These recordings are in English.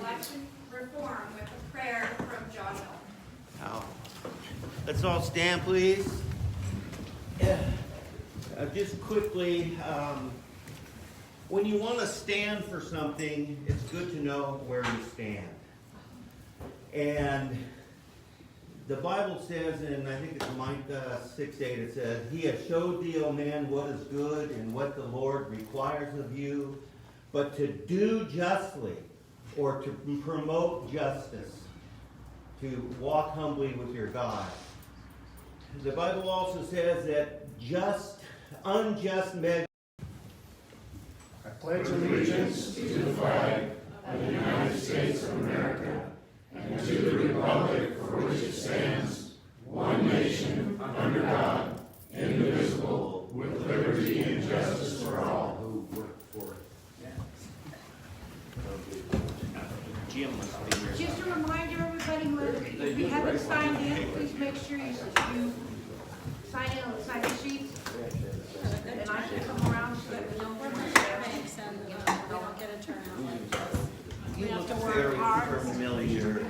election reform with a prayer from John Miller. Now, let's all stand, please. Just quickly, when you want to stand for something, it's good to know where you stand. And the Bible says, and I think it's Micah 6:8, it says, "He has showed thee, O man, what is good and what the Lord requires of you, but to do justly, or to promote justice, to walk humbly with your God." The Bible also says that unjust measure. I pledge allegiance to the flag of the United States of America and to the republic for which it stands, one nation, under God, indivisible, with liberty and justice for all who work for it. Jim must be here. Just a reminder, everybody, if you haven't signed in, please make sure you sign in on the sign sheets. And I can come around so that we know where we're standing. We don't get a turnout. You have look to work very hard. familiar.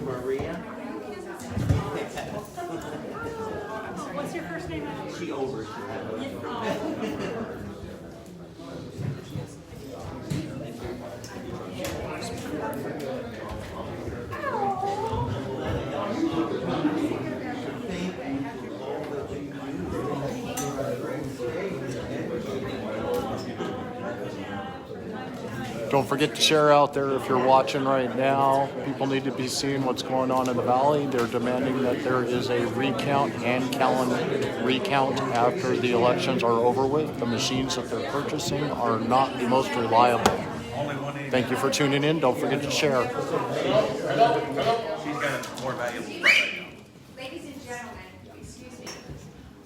Maria? What's your first name? She overshadowed. Don't forget to share out there if you're watching right now. People need to be seeing what's going on in the valley. They're demanding that there is a recount, hand calendar recount after the elections are over with. The machines that they're purchasing are not the most reliable. Thank you for tuning in. Don't forget to share. She's got a more valuable product. Ladies and gentlemen, excuse me,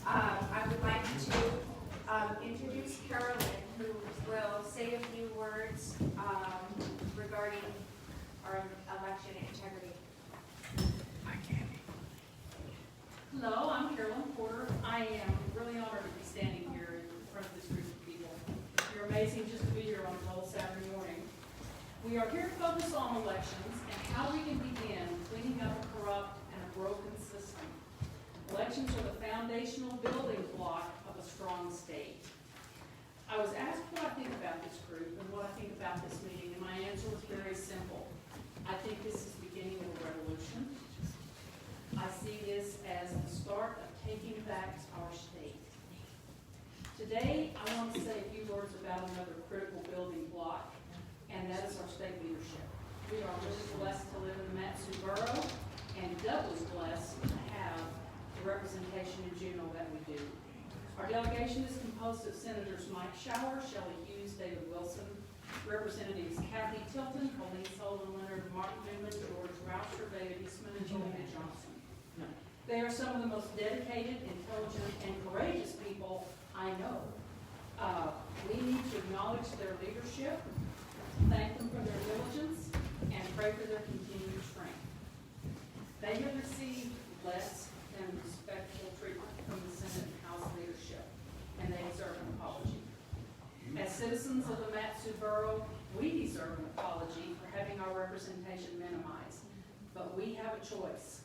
I would like to introduce Carolyn, who will say a few words regarding our election integrity. Hello, I'm Carolyn Porter. I am really honored to be standing here in front of this group of people. You're amazing just to be here on a cold Saturday morning. We are here to focus on elections and how we can begin cleaning up a corrupt and a broken system. Elections are the foundational building block of a strong state. I was asked what I think about this group and what I think about this meeting, and my answer was very simple. I think this is the beginning of a revolution. I see this as the start of taking back our state. Today, I want to say a few words about another critical building block, and that is our state leadership. We are really blessed to live in the Matsu Borough, and doubly blessed to have the representation in Juneau that we do. Our delegation is composed of Senators Mike Shower, Shelley Hughes, David Wilson, Representatives Kathy Tilton, Colleen Sullivan, Leonard Martin Newman, George Rauscher, David Eastman, and Julia Johnson. They are some of the most dedicated, intelligent, and courageous people I know. We need to acknowledge their leadership, thank them for their diligence, and pray for their continued strength. They have received less than respectful treatment from the Senate and House leadership, and they deserve an apology. As citizens of the Matsu Borough, we deserve an apology for having our representation minimized, but we have a choice.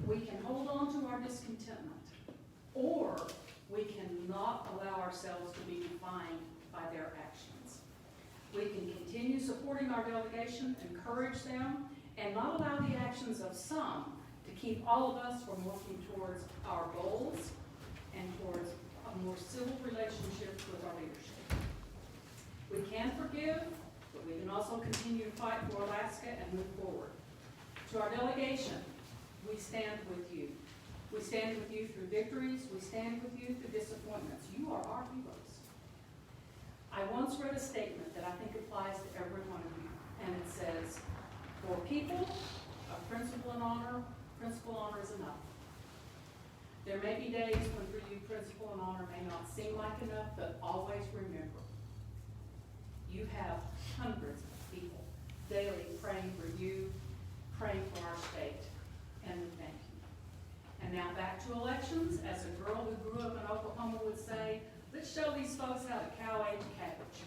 We can hold on to our discontentment, or we cannot allow ourselves to be defined by their actions. We can continue supporting our delegation, encourage them, and not allow the actions of some to keep all of us from working towards our goals and towards a more civil relationship with our leadership. We can forgive, but we can also continue to fight for Alaska and move forward. To our delegation, we stand with you. We stand with you through victories. We stand with you through disappointments. You are our heroes. I once read a statement that I think applies to every one of you, and it says, "For people of principle and honor is enough." There may be days when for you principle and honor may not seem like enough, but always remember, you have hundreds of people daily praying for you, praying for our state, and we thank you. And now back to elections. As a girl who grew up in Oklahoma would say, let's show these folks how to cow ate cabbage.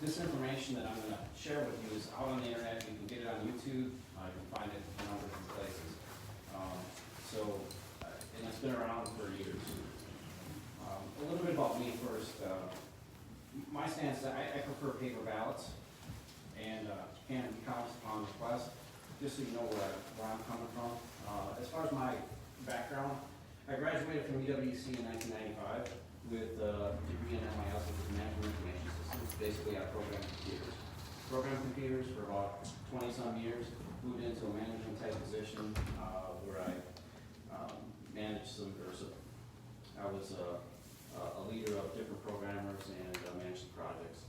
This information that I'm going to share with you is out on the internet. You can get it on YouTube. You can find it in a number of different places. And it's been around for years. A little bit about me first. My stance, I prefer paper ballots and can count on request, just so you know where I'm coming from. As far as my background, I graduated from UWC in 1995 with a degree in MIS, which is Management Information Systems. Basically, I programmed computers. Programmed computers for about 20-some years, moved into a management type position where I managed I was a leader of different programmers and managed projects.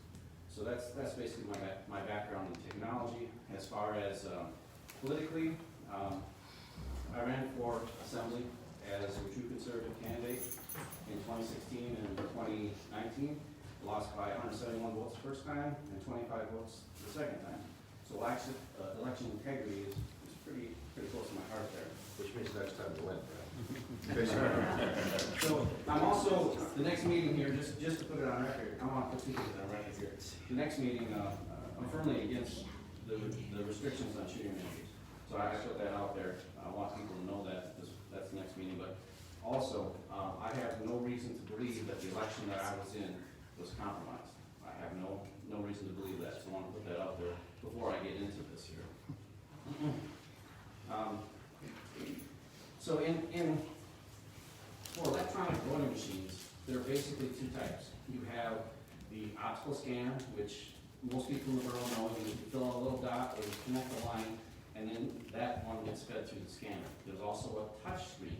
So that's basically my background in technology. As far as politically, I ran for assembly as a true conservative candidate in 2016 and 2019. Lost by 171 votes the first time and 25 votes the second time. So election integrity is pretty close to my heart there. Which means next time to win, right? So I'm also, the next meeting here, just to put it on record, I want to put two things on record here. The next meeting, I'm firmly against the restrictions on shooting ranges. So I put that out there. I want people to know that that's the next meeting. But also, I have no reason to believe that the election that I was in was compromised. I have no reason to believe that. So I want to put that out there before I get into this here. So for electronic voting machines, there are basically two types. You have the optical scan, which most people in the borough know. You fill out a little dot, or you connect the line, and then that one gets fed through the scanner. There's also a touch screen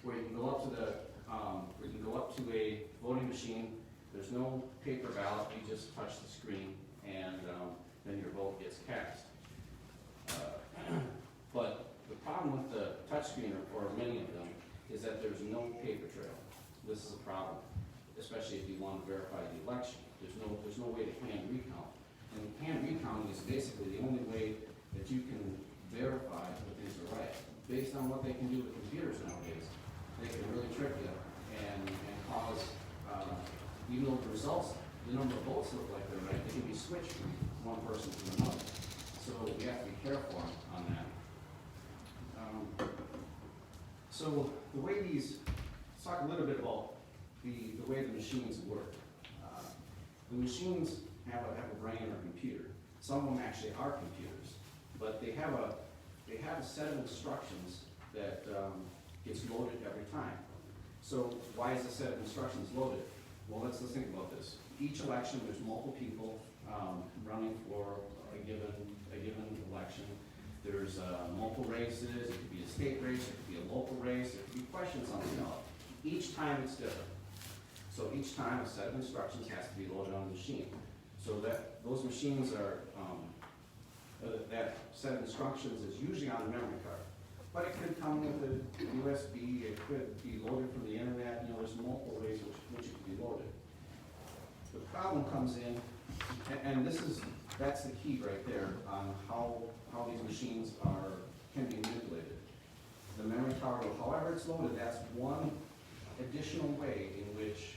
where you can go up to a voting machine. There's no paper ballot. You just touch the screen, and then your vote gets cast. But the problem with the touchscreen, or many of them, is that there's no paper trail. This is a problem, especially if you want to verify the election. There's no way to hand recount. And hand recounting is basically the only way that you can verify that things are right. Based on what they can do with computers nowadays, they can really trick you and cause, even though the results, the number of votes look like they're right, they can be switched from one person to another. So we have to be careful on that. So the way let's talk a little bit about the way the machines work. The machines have a brain or computer. Some of them actually are computers, but they have a set of instructions that gets loaded every time. So why is the set of instructions loaded? Well, let's think about this. Each election, there's multiple people running for a given election. There's multiple races. It could be a state race. It could be a local race. It could be questions on the ballot. Each time it's different. So each time a set of instructions has to be loaded on the machine. So that those machines are, that set of instructions is usually on a memory card. But it could come with a USB. It could be loaded from the internet. There's multiple ways which it can be loaded. The problem comes in, and that's the key right there on how these machines can be manipulated. The memory card, however it's loaded, that's one additional way in which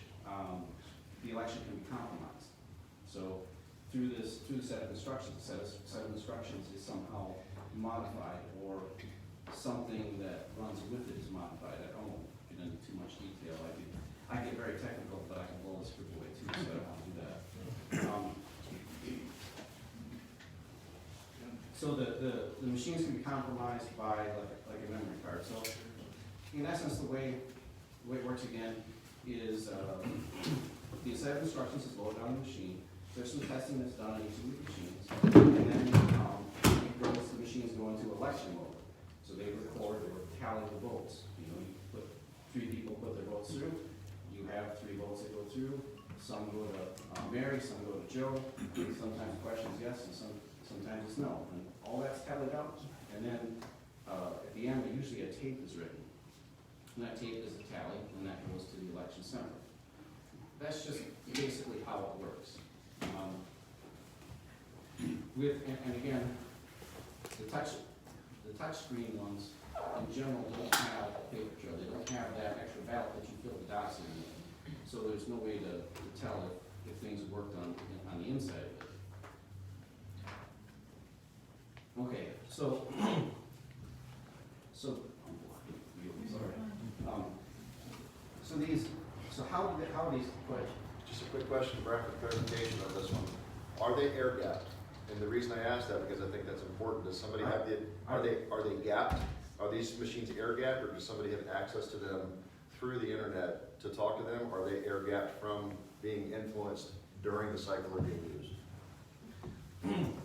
the election can be compromised. So through the set of instructions, the set of instructions is somehow modified, or something that runs with it is modified. I don't get into too much detail. I get very technical, but I can blow the script away too, so I don't want to do that. So the machines can be compromised by like a memory card. So in essence, the way it works again is the set of instructions is loaded on the machine. There's some testing that's done on each of the machines, and then the machines go into election mode. So they record or tally the votes. You put 3 people put their votes through. You have 3 votes that go through. Some go to Mary, some go to Joe. Sometimes the question is yes, and sometimes it's no. And all that's tallied out. And then at the end, usually a tape is written. And that tape is a tally, and that goes to the election center. That's just basically how it works. And again, the touch screen ones in general don't have a paper trail. They don't have that extra ballot that you fill the dots in. So there's no way to tell if things worked on the inside of it. So, so, sorry. So how these, Just a quick question, Brad, for clarification on this one. Are they air gapped? And the reason I ask that, because I think that's important, does somebody have are they gapped? Are these machines air gapped, or does somebody have access to them through the internet to talk to them? Are they air gapped from being influenced during the cycle they're being used?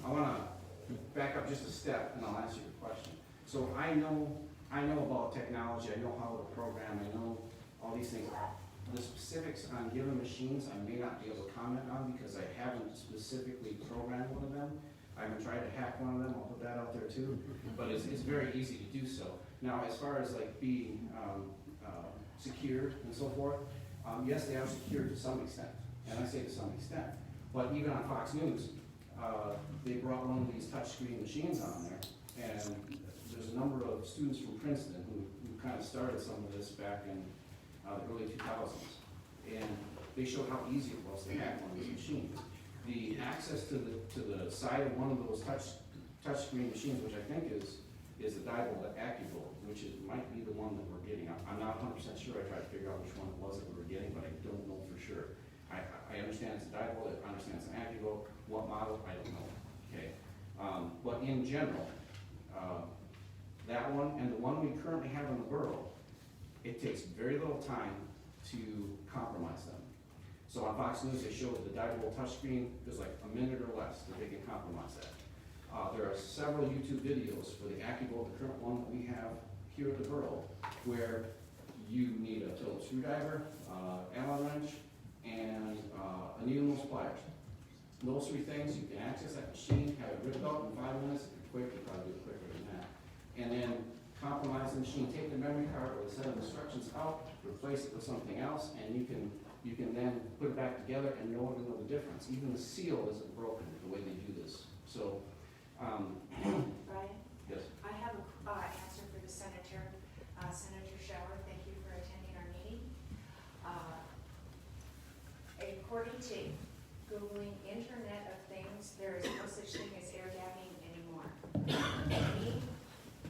I wanna back up just a step and I'll answer your question. So I know about technology, I know how to program, I know all these things. The specifics on given machines, I may not be able to comment on because I haven't specifically programmed one of them. I haven't tried to hack one of them, I'll put that out there too, but it's very easy to do so. Now, as far as like being secured and so forth, yes, they are secured to some extent, and I say to some extent. But even on Fox News, they brought one of these touchscreen machines on there, and there's a number of students from Princeton who kind of started some of this back in the early 2000s. And they showed how easy it was to hack one of these machines. The access to the side of one of those touchscreen machines, which I think is the Diebold AccuVolt, which might be the one that we're getting. I'm not 100% sure. I tried to figure out which one it was that we were getting, but I don't know for sure. I understand it's a Diebold, I understand it's an AccuVolt. What model, I don't know. Okay, but in general, that one and the one we currently have in the borough, it takes very little time to compromise them. So on Fox News, they showed the Diebold touchscreen, there's like a minute or less that they can compromise that. There are several YouTube videos for the AccuVolt, the current one that we have here at the borough, where you need a Phillips screwdriver, Allen wrench, and a needle and pliers. Those three things, you can access that machine, have it ripped out in 5 minutes, if you're quick, you probably do it quicker than that. And then compromise the machine, take the memory card or the set of instructions out, replace it with something else, and you can then put it back together and no one will know the difference. Even the seal isn't broken the way they do this. So, Brian? yes. I have an answer for the Senator, Senator Shower. Thank you for attending our meeting. According to Googling Internet of Things, there is no such thing as air gapping anymore. Any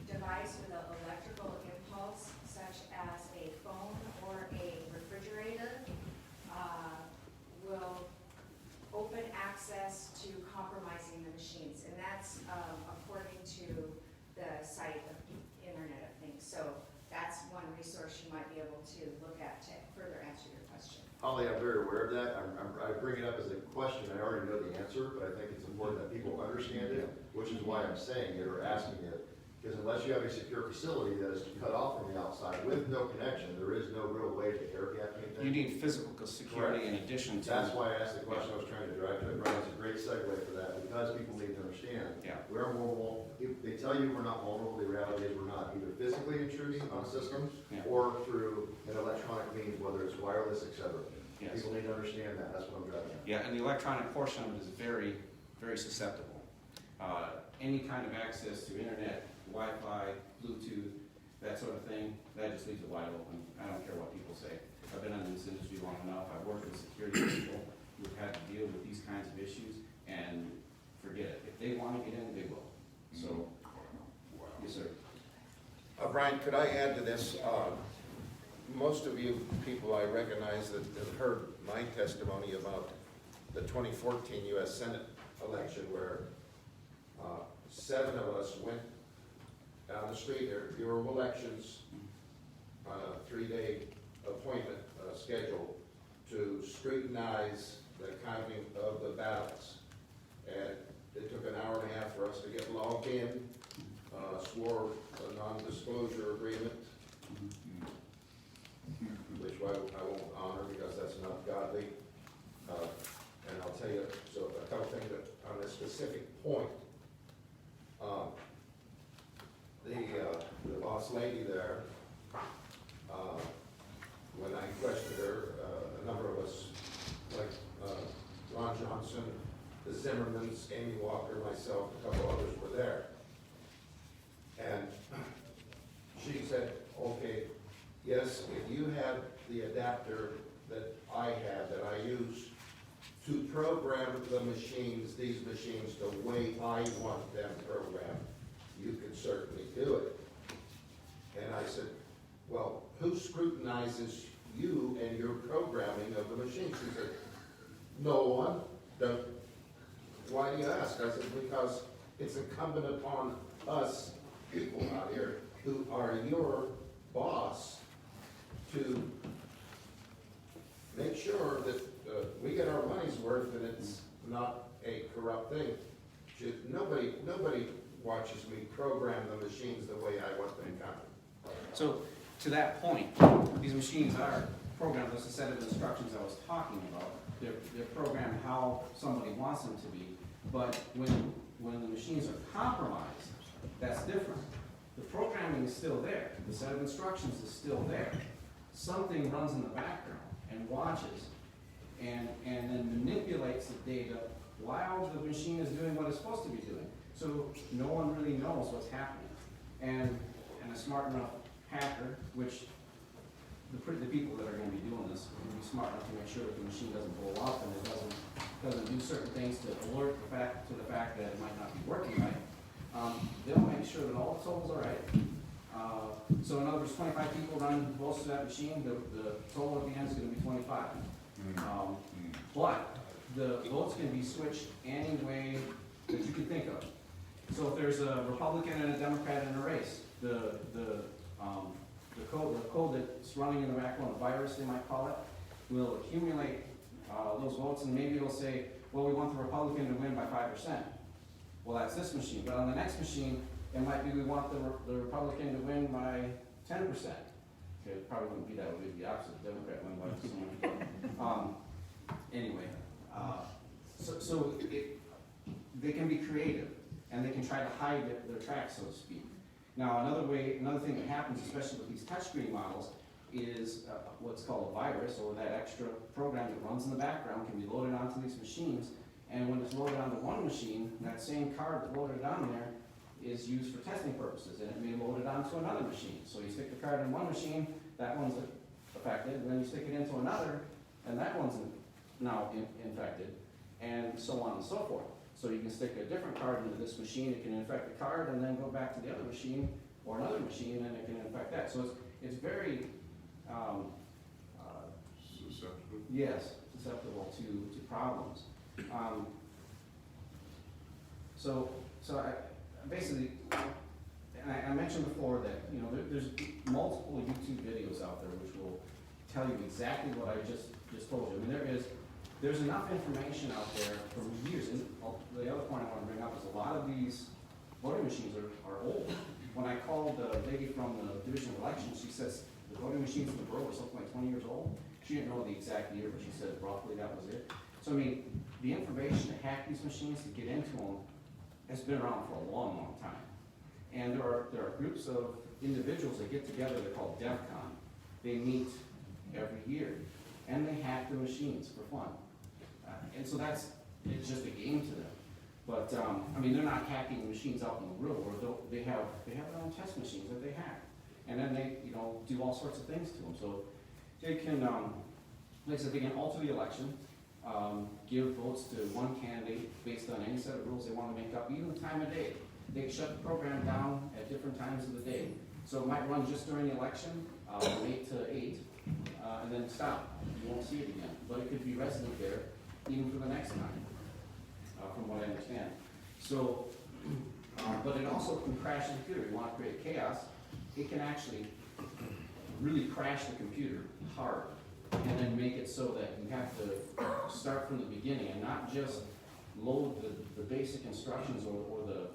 device with an electrical impulse, such as a phone or a refrigerator, will open access to compromising the machines, and that's according to the site of Internet of Things. So that's one resource you might be able to look at to further answer your question. Holly, I'm very aware of that. I bring it up as a question. I already know the answer, but I think it's important that people understand it, which is why I'm saying it or asking it. Because unless you have a secure facility that is cut off from the outside with no connection, there is no real way to air gap anything. You need physical security in addition to. That's why I asked the question I was trying to drive to. Brian, it's a great segue for that, because people need to understand. Yeah. We're vulnerable. If they tell you we're not vulnerable, the reality is we're not, either physically intruding on systems or through an electronic means, whether it's wireless, et cetera. Yes. People need to understand that. That's what I'm driving at. Yeah, and the electronic portion of it is very, very susceptible. Any kind of access to internet, Wi-Fi, Bluetooth, that sort of thing, that just leaves it wide open. I don't care what people say. I've been in this industry long enough. I've worked with security people who've had to deal with these kinds of issues, and forget it. If they want to get in, they will. So, yes, sir. Brian, could I add to this? Most of you people I recognize that have heard my testimony about the 2014 U.S. Senate election, where 7 of us went down the street. There were elections on a 3-day appointment schedule to scrutinize the counting of the ballots. And it took an hour and a half for us to get logged in, swore a non-disclosure agreement, which I won't honor because that's not godly. And I'll tell you, so a couple things on this specific point. The boss lady there, when I questioned her, a number of us, like Ron Johnson, the Zimmermans, Amy Walker, myself, a couple others were there. And she said, okay, yes, if you have the adapter that I have, that I use to program the machines, these machines, the way I want them programmed, you could certainly do it. And I said, well, who scrutinizes you and your programming of the machine? She said, no one. Why do you ask? I said, because it's incumbent upon us people out here who are your boss to make sure that we get our money's worth and it's not a corrupt thing. Nobody watches me program the machines the way I want them done. So, to that point, these machines are programmed with a set of instructions I was talking about. They're programmed how somebody wants them to be, but when the machines are compromised, that's different. The programming is still there. The set of instructions is still there. Something runs in the background and watches and then manipulates the data while the machine is doing what it's supposed to be doing. So no one really knows what's happening. And a smart enough hacker, which the people that are going to be doing this will be smart enough to make sure that the machine doesn't blow up and it doesn't do certain things to alert the fact that it might not be working right. They'll make sure that all the totals are right. So in other words, 25 people run most of that machine, the total at the end is going to be 25. But the votes can be switched any way that you can think of. So if there's a Republican and a Democrat in a race, the code that's running in the background, the virus they might call it, will accumulate those votes, and maybe it'll say, well, we want the Republican to win by 5%. Well, that's this machine. But on the next machine, it might be we want the Republican to win by 10%. Okay, it probably wouldn't be that, it would be the opposite. The Democrat win by 10%. Anyway, they can be creative, and they can try to hide their tracks, so to speak. Now, another thing that happens, especially with these touchscreen models, is what's called a virus, or that extra program that runs in the background can be loaded onto these machines. And when it's loaded onto one machine, that same card that's loaded on there is used for testing purposes, and it may load it onto another machine. So you stick the card in one machine, that one's affected, and then you stick it into another, and that one's now infected, and so on and so forth. So you can stick a different card into this machine, it can infect the card, and then go back to the other machine, or another machine, and it can infect that. So it's very, Susceptible. yes, susceptible to problems. So I basically, and I mentioned before that, you know, there's multiple YouTube videos out there which will tell you exactly what I just told you. I mean, there's enough information out there from years. And the other point I want to bring up is a lot of these voting machines are old. When I called the lady from the Division of Elections, she says the voting machines in the borough were something like 20 years old. She didn't know the exact year, but she said roughly that was it. So I mean, the information to hack these machines, to get into them, has been around for a long, long time. And there are groups of individuals that get together, they're called DEFCON. They meet every year, and they hack the machines for fun. And so it's just a game to them. But, I mean, they're not hacking machines out in the real world. They have their own test machines that they hack. And then they, you know, do all sorts of things to them. So they can, like I said, they can alter the election, give votes to one candidate based on any set of rules they want to make up, even the time of day. They can shut the program down at different times of the day. So it might run just during the election, from 8 to 8, and then stop. You won't see it again. But it could be resident there even for the next time, from what I understand. So, but it also can crash the computer. You want to create chaos, it can actually really crash the computer hard, and then make it so that you have to start from the beginning and not just load the basic instructions or the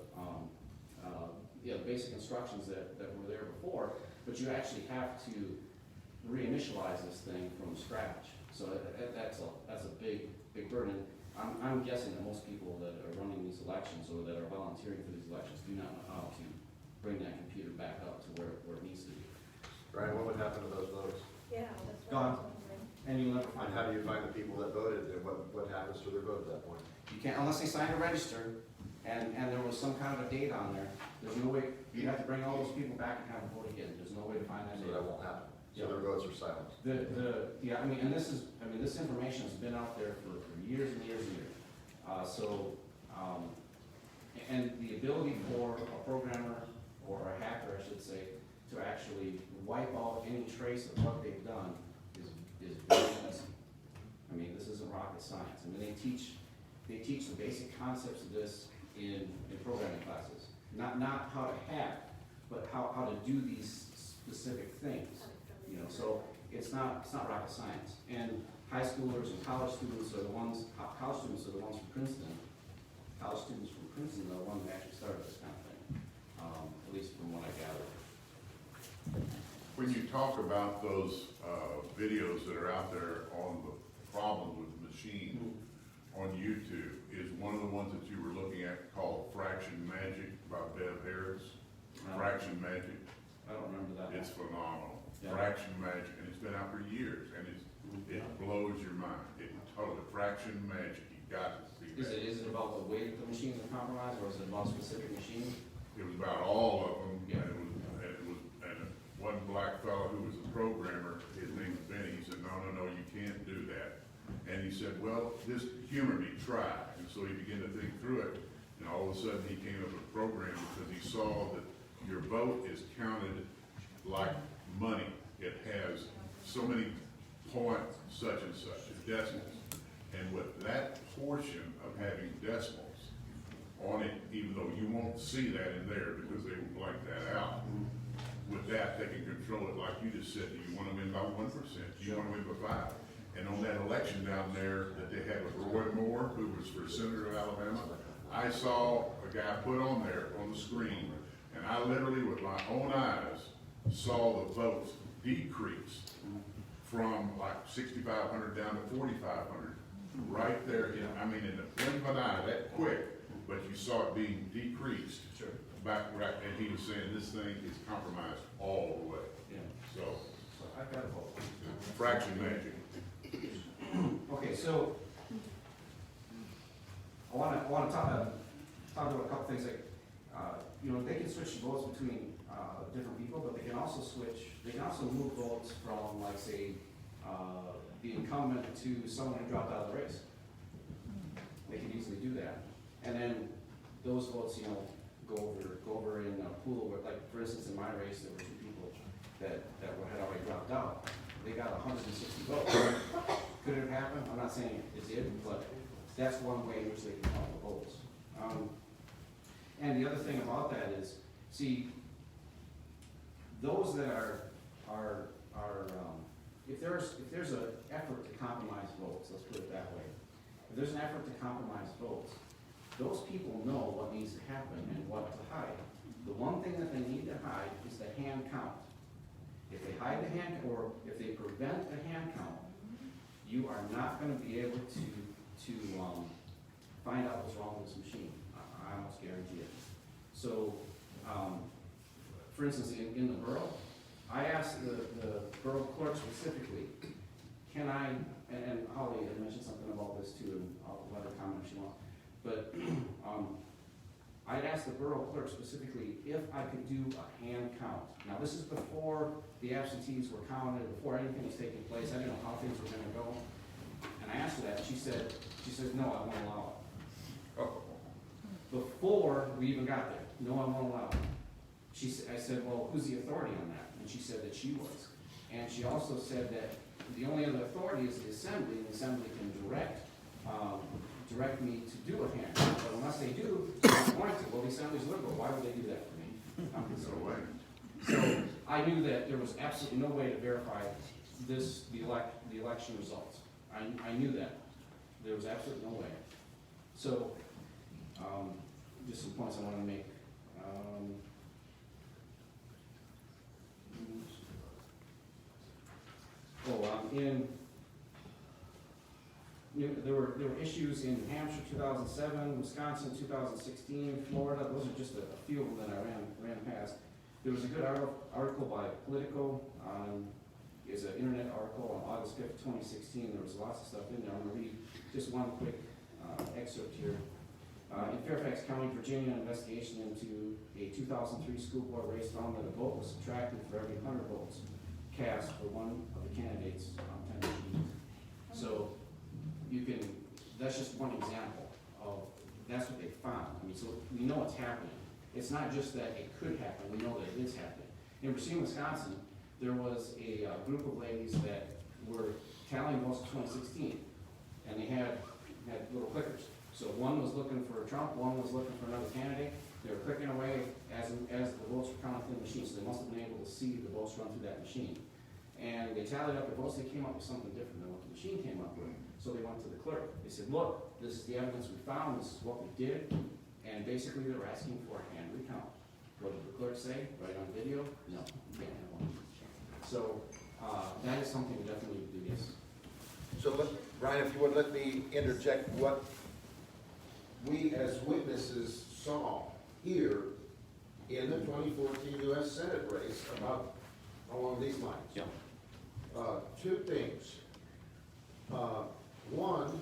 basic instructions that were there before, but you actually have to reinitialize this thing from scratch. So that's a big burden. I'm guessing that most people that are running these elections or that are volunteering for these elections do not know how to bring that computer back up to where it needs to be. Brian, what would happen to those votes? Yeah, that's what Gone. I was wondering. And you'll never find And how do you find the people that voted, and what happens to their vote at that point? You can't, unless they signed a register and there was some kind of a date on there. There's no way, you have to bring all those people back and have them vote again. There's no way to find that So date. that won't happen. So Yeah. their votes are silent. Yeah, I mean, and this information has been out there for years and years and years. And the ability for a programmer, or a hacker, I should say, to actually wipe out any trace of what they've done is very easy. I mean, this isn't rocket science. I mean, they teach the basic concepts of this in programming classes. Not how to hack, but how to do these specific things. You know, so it's not rocket science. And high schoolers and college students are the ones from Princeton. College students from Princeton are the ones who actually started this kind of thing, at least from what I gathered. When you talk about those videos that are out there on the problems with the machine on YouTube, is one of the ones that you were looking at called Fraction Magic by Bev Harris? Fraction Magic? I don't remember that. It's phenomenal. Yeah. Fraction Magic, and it's been out for years, and it blows your mind. It totally, Fraction Magic, you got to see that. Is it about the way that the machines are compromised, or is it about specific machines? It was about all of them, Yeah. and one black fellow who was a programmer, his name was Benny, he said, no, you can't do that. And he said, well, just humor me, try. And so he began to think through it, and all of a sudden he came up with a program because he saw that your vote is counted like money. It has so many point such and such, decimals. And with that portion of having decimals on it, even though you won't see that in there because they will blank that out, with that, they can control it like you just said. Do you want to win by 1%? Do you want to win by 5%? And on that election down there that they had with Roy Moore, who was for Senator of Alabama, I saw a guy put on there on the screen, and I literally, with my own eyes, saw the votes decrease from like 6,500 down to 4,500. Right there, in the blink of an eye, that quick, but you saw it being decreased. Sure. Back, right, and he was saying this thing is compromised all the way. Yeah. So, I've got a vote. fraction magic. Okay, so I want to talk about a couple things like, they can switch votes between different people, but they can also move votes from, like, say, the incumbent to someone who dropped out of the race. They can easily do that. And then those votes, go over in a pool where, like, for instance, in my race, there were 2 people that had already dropped out. They got 160 votes. Could it have happened? I'm not saying it did, but that's one way in which they can count the votes. And the other thing about that is, see, those that are if there's an effort to compromise votes, let's put it that way. If there's an effort to compromise votes, those people know what needs to happen and what to hide. The one thing that they need to hide is the hand count. If they hide the hand, or if they prevent the hand count, you are not going to be able to find out what's wrong with this machine. I almost guarantee it. So, for instance, in the borough, I asked the borough clerk specifically, can I, and Holly had mentioned something about this too, and I'll let her comment if she wants, but I'd asked the borough clerk specifically if I could do a hand count. Now, this is before the absentees were counted, before anything was taking place. I didn't know how things were going to go. And I asked her that, and she said, no, I won't allow it. Oh. Before we even got there, no, I won't allow it. I said, well, who's the authority on that? And she said that she was. And she also said that the only other authority is the assembly, and the assembly can direct me to do a hand count. But unless they do, I'm going to. Well, the assembly's liberal. Why would they do that for me? I'm concerned. So I knew that there was absolutely no way to verify the election results. I knew that. There was absolutely no way. So, just some points I want to make. There were issues in New Hampshire 2007, Wisconsin 2016, Florida. Those are just a few of them that I ran past. There was a good article by Politico. It's an internet article on August 5th, 2016. There was lots of stuff in there. I'm going to read just one quick excerpt here. In Fairfax County, Virginia, an investigation into a 2003 school board race found that a vote was subtracted for every 100 votes cast for one of the candidates on 10 machines. So that's just one example of that's what they found. I mean, so we know it's happening. It's not just that it could happen, we know that it is happening. In Racine, Wisconsin, there was a group of ladies that were tallying votes in 2016, and they had little clickers. So one was looking for Trump, one was looking for another candidate. They were clicking away as the votes were counted through the machine, so they must have been able to see the votes run through that machine. And they tallied up the votes, they came up with something different than what the machine came up with. So they went to the clerk. They said, look, this is the evidence we found, this is what we did. And basically they were asking for a hand recount. What did the clerk say? Right on video? No, you can't have one. So that is something we definitely do, yes. So, Brian, if you would let me interject what we as witnesses saw here in the 2014 U.S. Senate race along these lines. Yeah. Two things. One,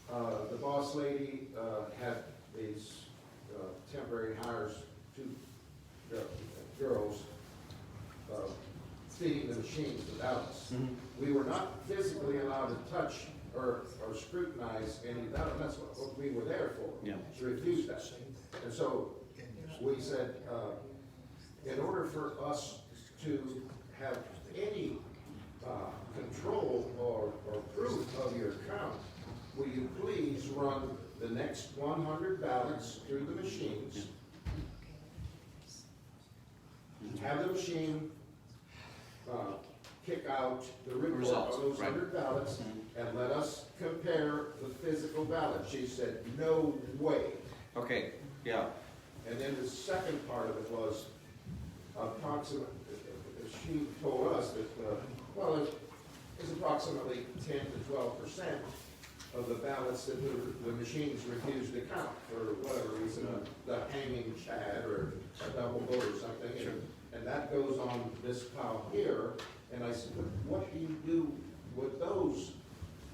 the boss lady had these temporary hires, two girls, feeding the machines, the ballots. We were not physically allowed to touch or scrutinize any ballot. That's what we were there for. Yeah. She refused that. And so we said, in order for us to have any control or proof of your count, will you please run the next 100 ballots through the machines? Have the machine kick out the report of those 100 ballots and let us compare the physical ballot. She said, no way. Okay, yeah. And then the second part of it was approximately, she told us that, well, it's approximately 10 to 12% of the ballots that the machines refused to count for whatever reason, the hanging chad or a double vote or something. Sure. And that goes on this pile here. And I said, what do you do with those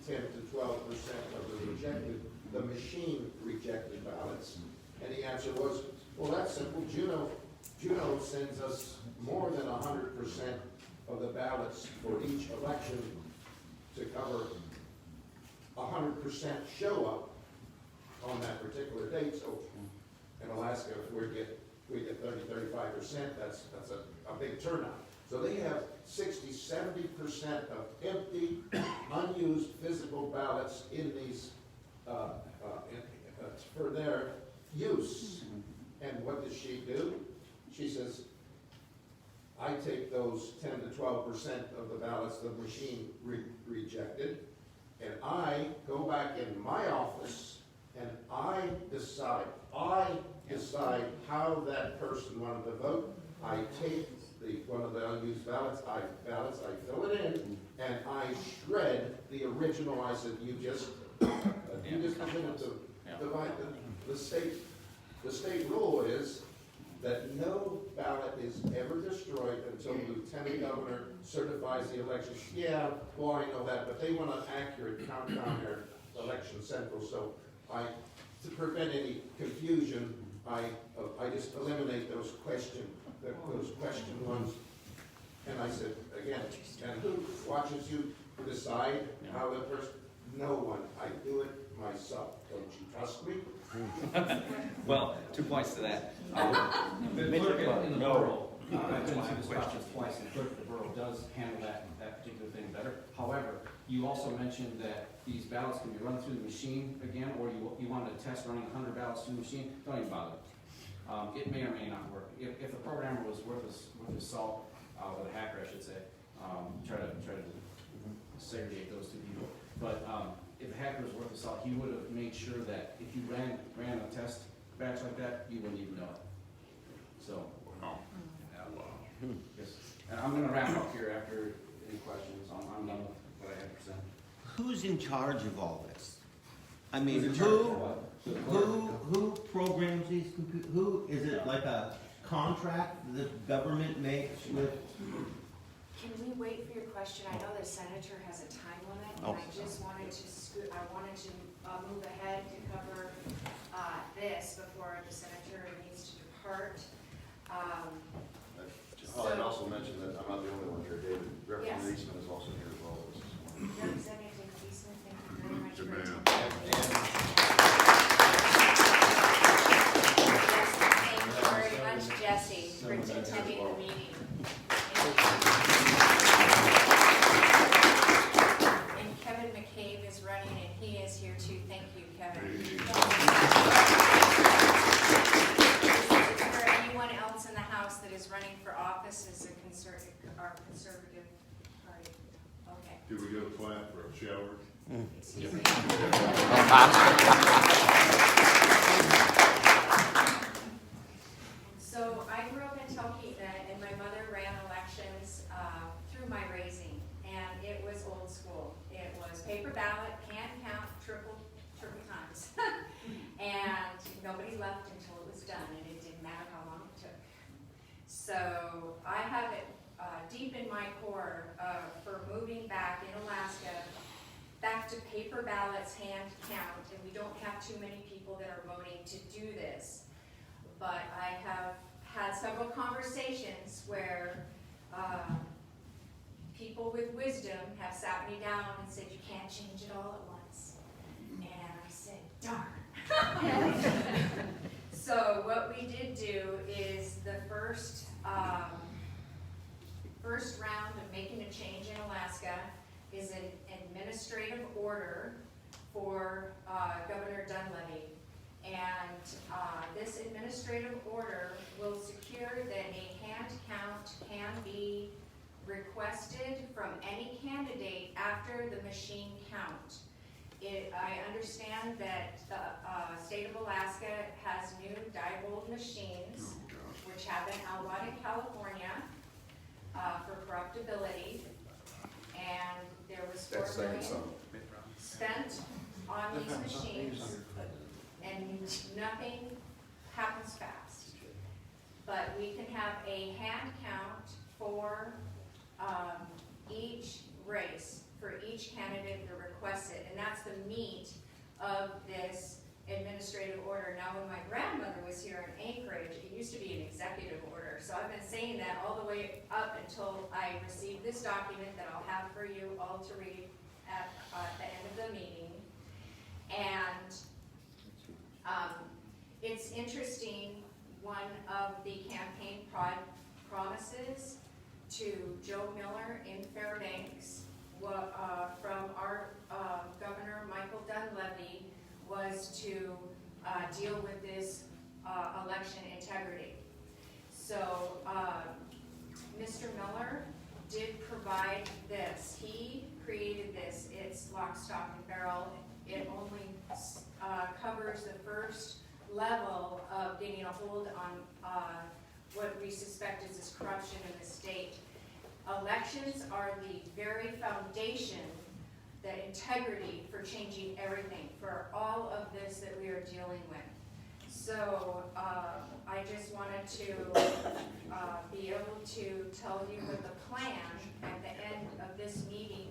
10 to 12% of the machine rejected ballots? And the answer was, well, that's simple. Juneau sends us more than 100% of the ballots for each election to cover 100% show up on that particular date. So in Alaska, if we get 30-35%, that's a big turnout. So they have 60-70% of empty, unused physical ballots in these for their use. And what does she do? She says, I take those 10 to 12% of the ballots the machine rejected, and I go back in my office and I decide how that person wanted to vote. I take one of the unused ballots, I fill it in, and I shred the original. I said, you just presented to divide the state rule is that no ballot is ever destroyed until the lieutenant governor certifies the election. Yeah, well, I know that, but they want an accurate count down their election central. So to prevent any confusion, I just eliminate those question ones. And I said, again, and who watches you decide how the person? No one. I do it myself. Don't you trust me? Well, 2 points to that. The clerk in the borough, I've been through this process twice, and the clerk of the borough does handle that particular thing better. However, you also mentioned that these ballots can be run through the machine again, or you wanted to test running 100 ballots through the machine. Don't even bother. It may or may not work. If the programmer was worth his salt, or the hacker, I should say, try to segregate those two people. But if the hacker was worth his salt, he would have made sure that if you ran a test batch like that, you wouldn't even know it. So, yes. And I'm going to wrap up here after any questions. I'm done with what I had to say. Who's in charge of all this? I mean, who programs these computers? Who, is it like a contract the government makes with? Can we wait for your question? I know the senator has a time limit, and I just wanted to move ahead to cover this before the senator needs to depart. I'd also mention that I'm not the only one here, David. Representative Eastman is also here as well. Representative Eastman, thank you very much Good for man. attending. So I grew up in Talkeetna, and my mother ran elections through my raising, and it was old school. It was paper ballot, hand count, triple times. And nobody left until it was done, and it didn't matter how long it took. So I have it deep in my core for moving back in Alaska, back to paper ballots, hand count, and we don't have too many people that are voting to do this. But I have had several conversations where people with wisdom have sat me down and said, you can't change it all at once. And I said, darn. So what we did do is the first round of making a change in Alaska is an administrative order for Governor Dunleavy. And this administrative order will secure that a hand count can be requested from any candidate after the machine count. I understand that the state of Alaska has new Diebold machines, which have been outlawed in California for corruptibility, and there was $4 million spent on these machines, and nothing happens fast. But we can have a hand count for each race, for each candidate that requests it, and that's the meat of this administrative order. Now, when my grandmother was here in Anchorage, it used to be an executive order, so I've been saying that all the way up until I received this document that I'll have for you all to read at the end of the meeting. And it's interesting, one of the campaign promises to Joe Miller in Fairbanks from our Governor Michael Dunleavy was to deal with this election integrity. So Mr. Miller did provide this. He created this. It's lock, stock, and barrel. It only covers the first level of getting a hold on what we suspect is this corruption in the state. Elections are the very foundation, the integrity for changing everything, for all of this that we are dealing with. So I just wanted to be able to tell you what the plan at the end of this meeting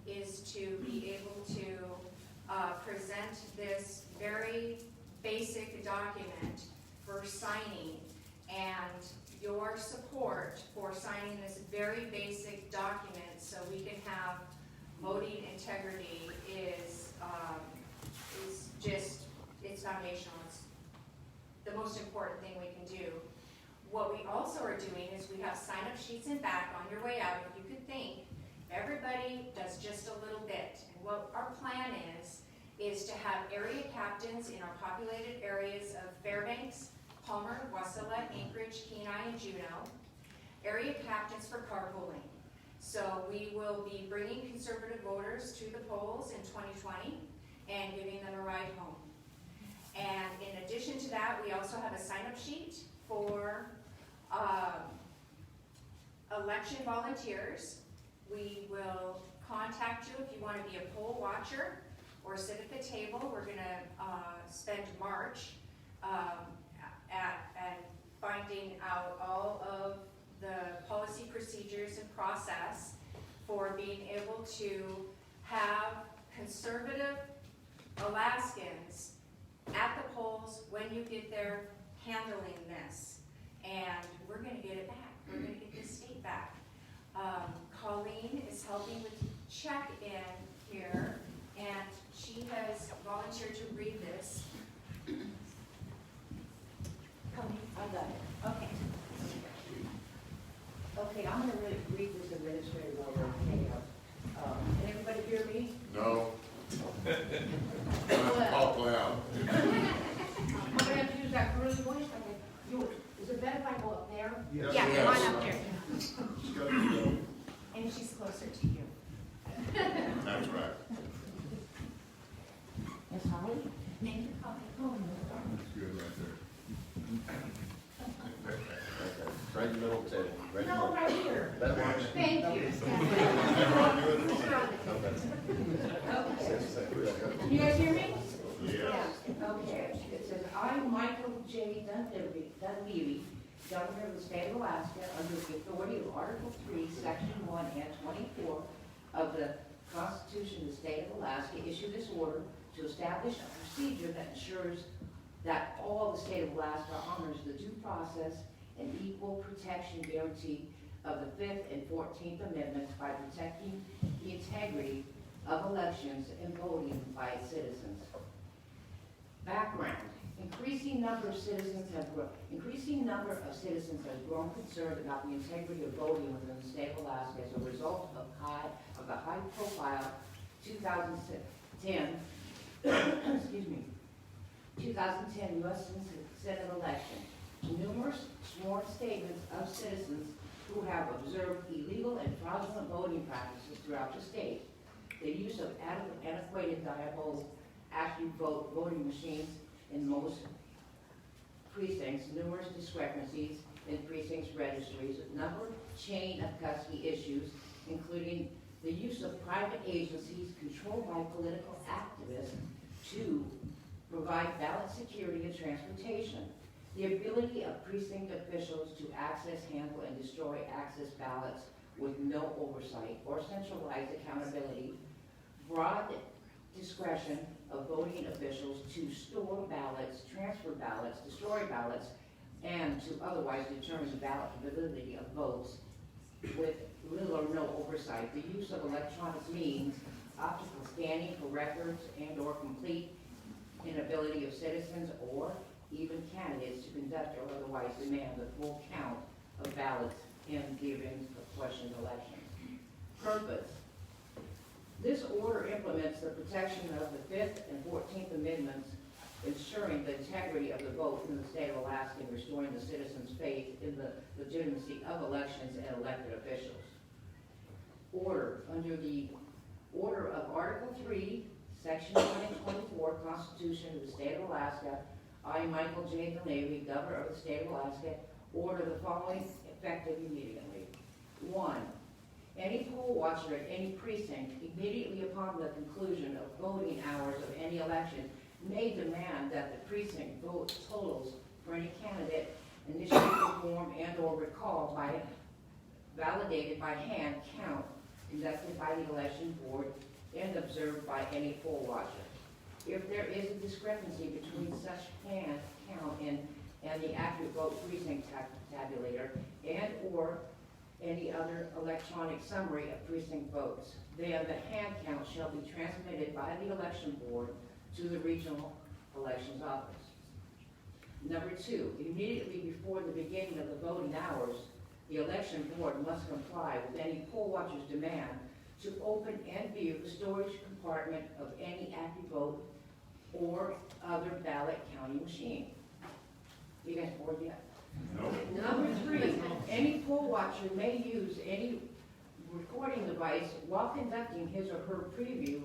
is to be able to present this very basic document for signing, and your support for signing this very basic document so we can have voting integrity is just, it's foundational. It's the most important thing we can do. What we also are doing is we have sign-up sheets in back on your way out. If you could think, everybody does just a little bit. And what our plan is to have area captains in our populated areas of Fairbanks, Palmer, Wasilla, Anchorage, Kenai, and Juneau, area captains for carpooling. So we will be bringing conservative voters to the polls in 2020 and giving them a ride home. And in addition to that, we also have a sign-up sheet for election volunteers. We will contact you if you want to be a poll watcher or sit at the table. We're going to spend March at finding out all of the policy, procedures, and process for being able to have conservative Alaskans at the polls when you get there handling this. And we're going to get it back. We're going to get this state back. Colleen is helping with check-in here, and she has volunteered to read this. Colleen, I got it. Okay. Okay, I'm going to read this administrative order. Can everybody hear me? No. Well, Talk loud. I'm going to have to use that really voice. Is it better if I go up there? Yes. Yeah, Yes. come on up there. And she's closer to you. That's right. Ms. Holly. Thank you for coming. That's good right there. Right in the middle, Ted, right in the No, middle. right here. That works. Thank you. Can you guys hear me? Yeah. Okay, it says, I, Michael J. Dunleavy, Governor of the State of Alaska, under the authority of Article 3, Section 1 and 24 of the Constitution of the State of Alaska, issue this order to establish a procedure that ensures that all the State of Alaska honors the due process and equal protection guarantee of the 5th and 14th Amendments by protecting the integrity of elections and voting by its citizens. Background: increasing number of citizens has grown concerned about the integrity of voting within the state of Alaska as a result of the high-profile 2010 2010 U.S. Senate election. Numerous sworn statements of citizens who have observed illegal and fraudulent voting practices throughout the state, the use of antiquated dial active voting machines in most precincts, numerous discrepancies in precincts registries, number chain of custody issues, including the use of private agencies controlled by political activists to provide ballot security and transportation, the ability of precinct officials to access, handle, and destroy access ballots with no oversight or centralized accountability, broad discretion of voting officials to store ballots, transfer ballots, destroy ballots, and to otherwise determine the ballot validity of votes with little or no oversight, the use of electronic means, optical scanning for records and or complete inability of citizens or even candidates to conduct or otherwise demand a full count of ballots in the event of questioned elections. Purpose: this order implements the protection of the 5th and 14th Amendments, ensuring the integrity of the vote in the state of Alaska and restoring the citizens' faith in the legitimacy of elections and elected officials. Order: under the order of Article 3, Section 1 and 24, Constitution of the State of Alaska, I, Michael J. Dunleavy, Governor of the State of Alaska, order the following effective immediately. 1. Any poll watcher at any precinct, immediately upon the conclusion of voting hours of any election, may demand that the precinct vote totals for any candidate initially performed and or recalled by validated by hand count conducted by the election board and observed by any poll watcher. If there is a discrepancy between such hand count and the accurate vote precinct tabulator and or any other electronic summary of precinct votes, then the hand count shall be transmitted by the election board to the regional elections office. Number 2, immediately before the beginning of the voting hours, the election board must comply with any poll watcher's demand to open and view the storage compartment of any active vote or other ballot counting machine. You guys bored yet? No. Number 3, any poll watcher may use any recording device while conducting his or her preview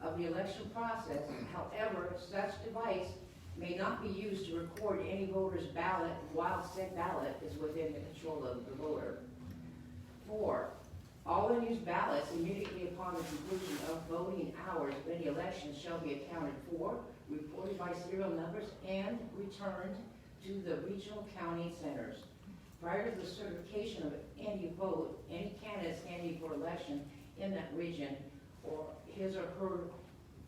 of the election process. However, such device may not be used to record any voter's ballot while said ballot is within the control of the voter. 4, all unused ballots immediately upon the conclusion of voting hours of any election shall be accounted for, reported by serial numbers, and returned to the regional county centers. Prior to the certification of any vote, any candidate standing for election in that region or his or her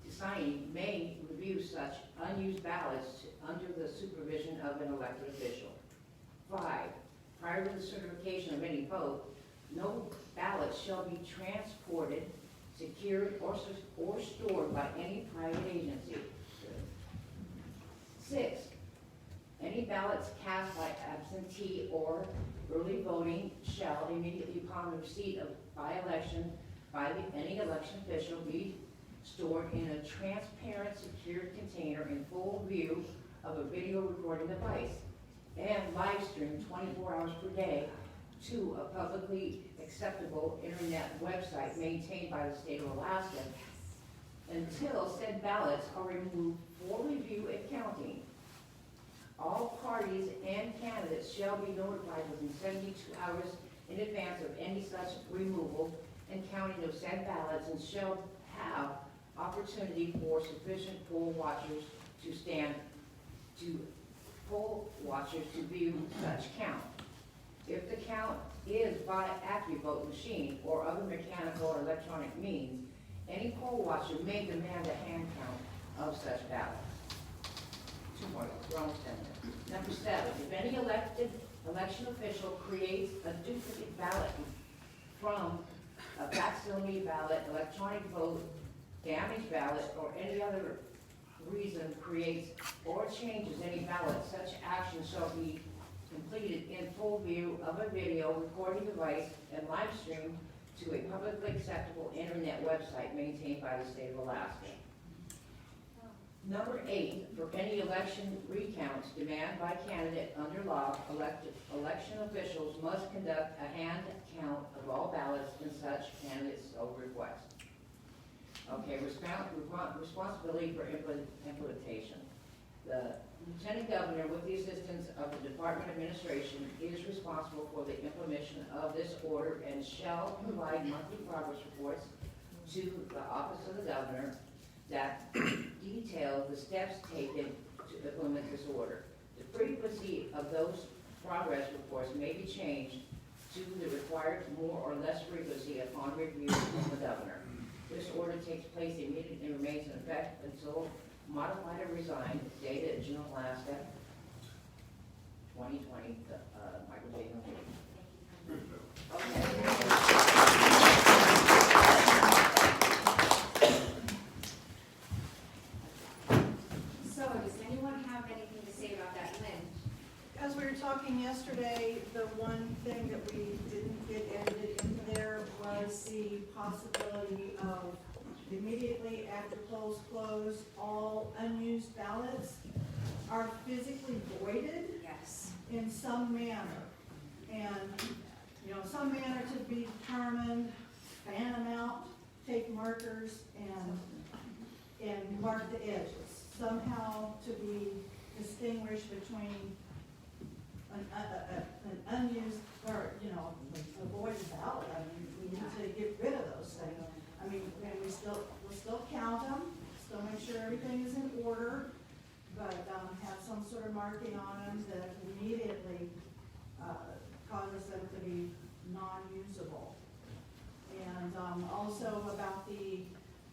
designing may review such unused ballots under the supervision of an elected official. 5, prior to the certification of any vote, no ballots shall be transported, secured, or stored by any private agency. 6, any ballots cast by absentee or early voting shall immediately upon the receipt of any election official be stored in a transparent secured container in full view of a video recording device and live streamed 24 hours per day to a publicly acceptable internet website maintained by the state of Alaska until said ballots are removed for review and counting. All parties and candidates shall be notified within 72 hours in advance of any such removal and counting of said ballots, and shall have opportunity for sufficient poll watchers to view such count. If the count is by AccuVote machine or other mechanical or electronic means, any poll watcher may demand a hand count of such ballots. 2 more, we're almost done there. Number 7, if any election official creates a duplicate ballot from a facsimile ballot, electronic vote, damaged ballot, or any other reason creates or changes any ballot, such action shall be completed in full view of a video recording device and live streamed to a publicly acceptable internet website maintained by the state of Alaska. Number 8, for any election recounts demand by candidate under law, election officials must conduct a hand count of all ballots in such candidates so request. Okay, responsibility for implementation. The Lieutenant Governor, with the assistance of the Department Administration, is responsible for the implementation of this order and shall provide monthly progress reports to the Office of the Governor that detail the steps taken to implement this order. The frequency of those progress reports may be changed to the required more or less frequency upon review from the Governor. This order takes place immediately and remains in effect until modified or resigned, dated June last, 2020, Michael J. So, does anyone have anything to say about that, Lynn? As we were talking yesterday, the one thing that we didn't get edited in there was the possibility of immediately after polls close, all unused ballots are physically voided Yes. in some manner. And, some manner to be determined, fan them out, take markers and mark the edges. Somehow to be distinguished between an unused, or, a voided ballot. I mean, we need to get rid of those things. I mean, and we'll still count them, still make sure everything is in order, but, have some sort of marking on them that immediately, causes them to be non-usable. And, also about the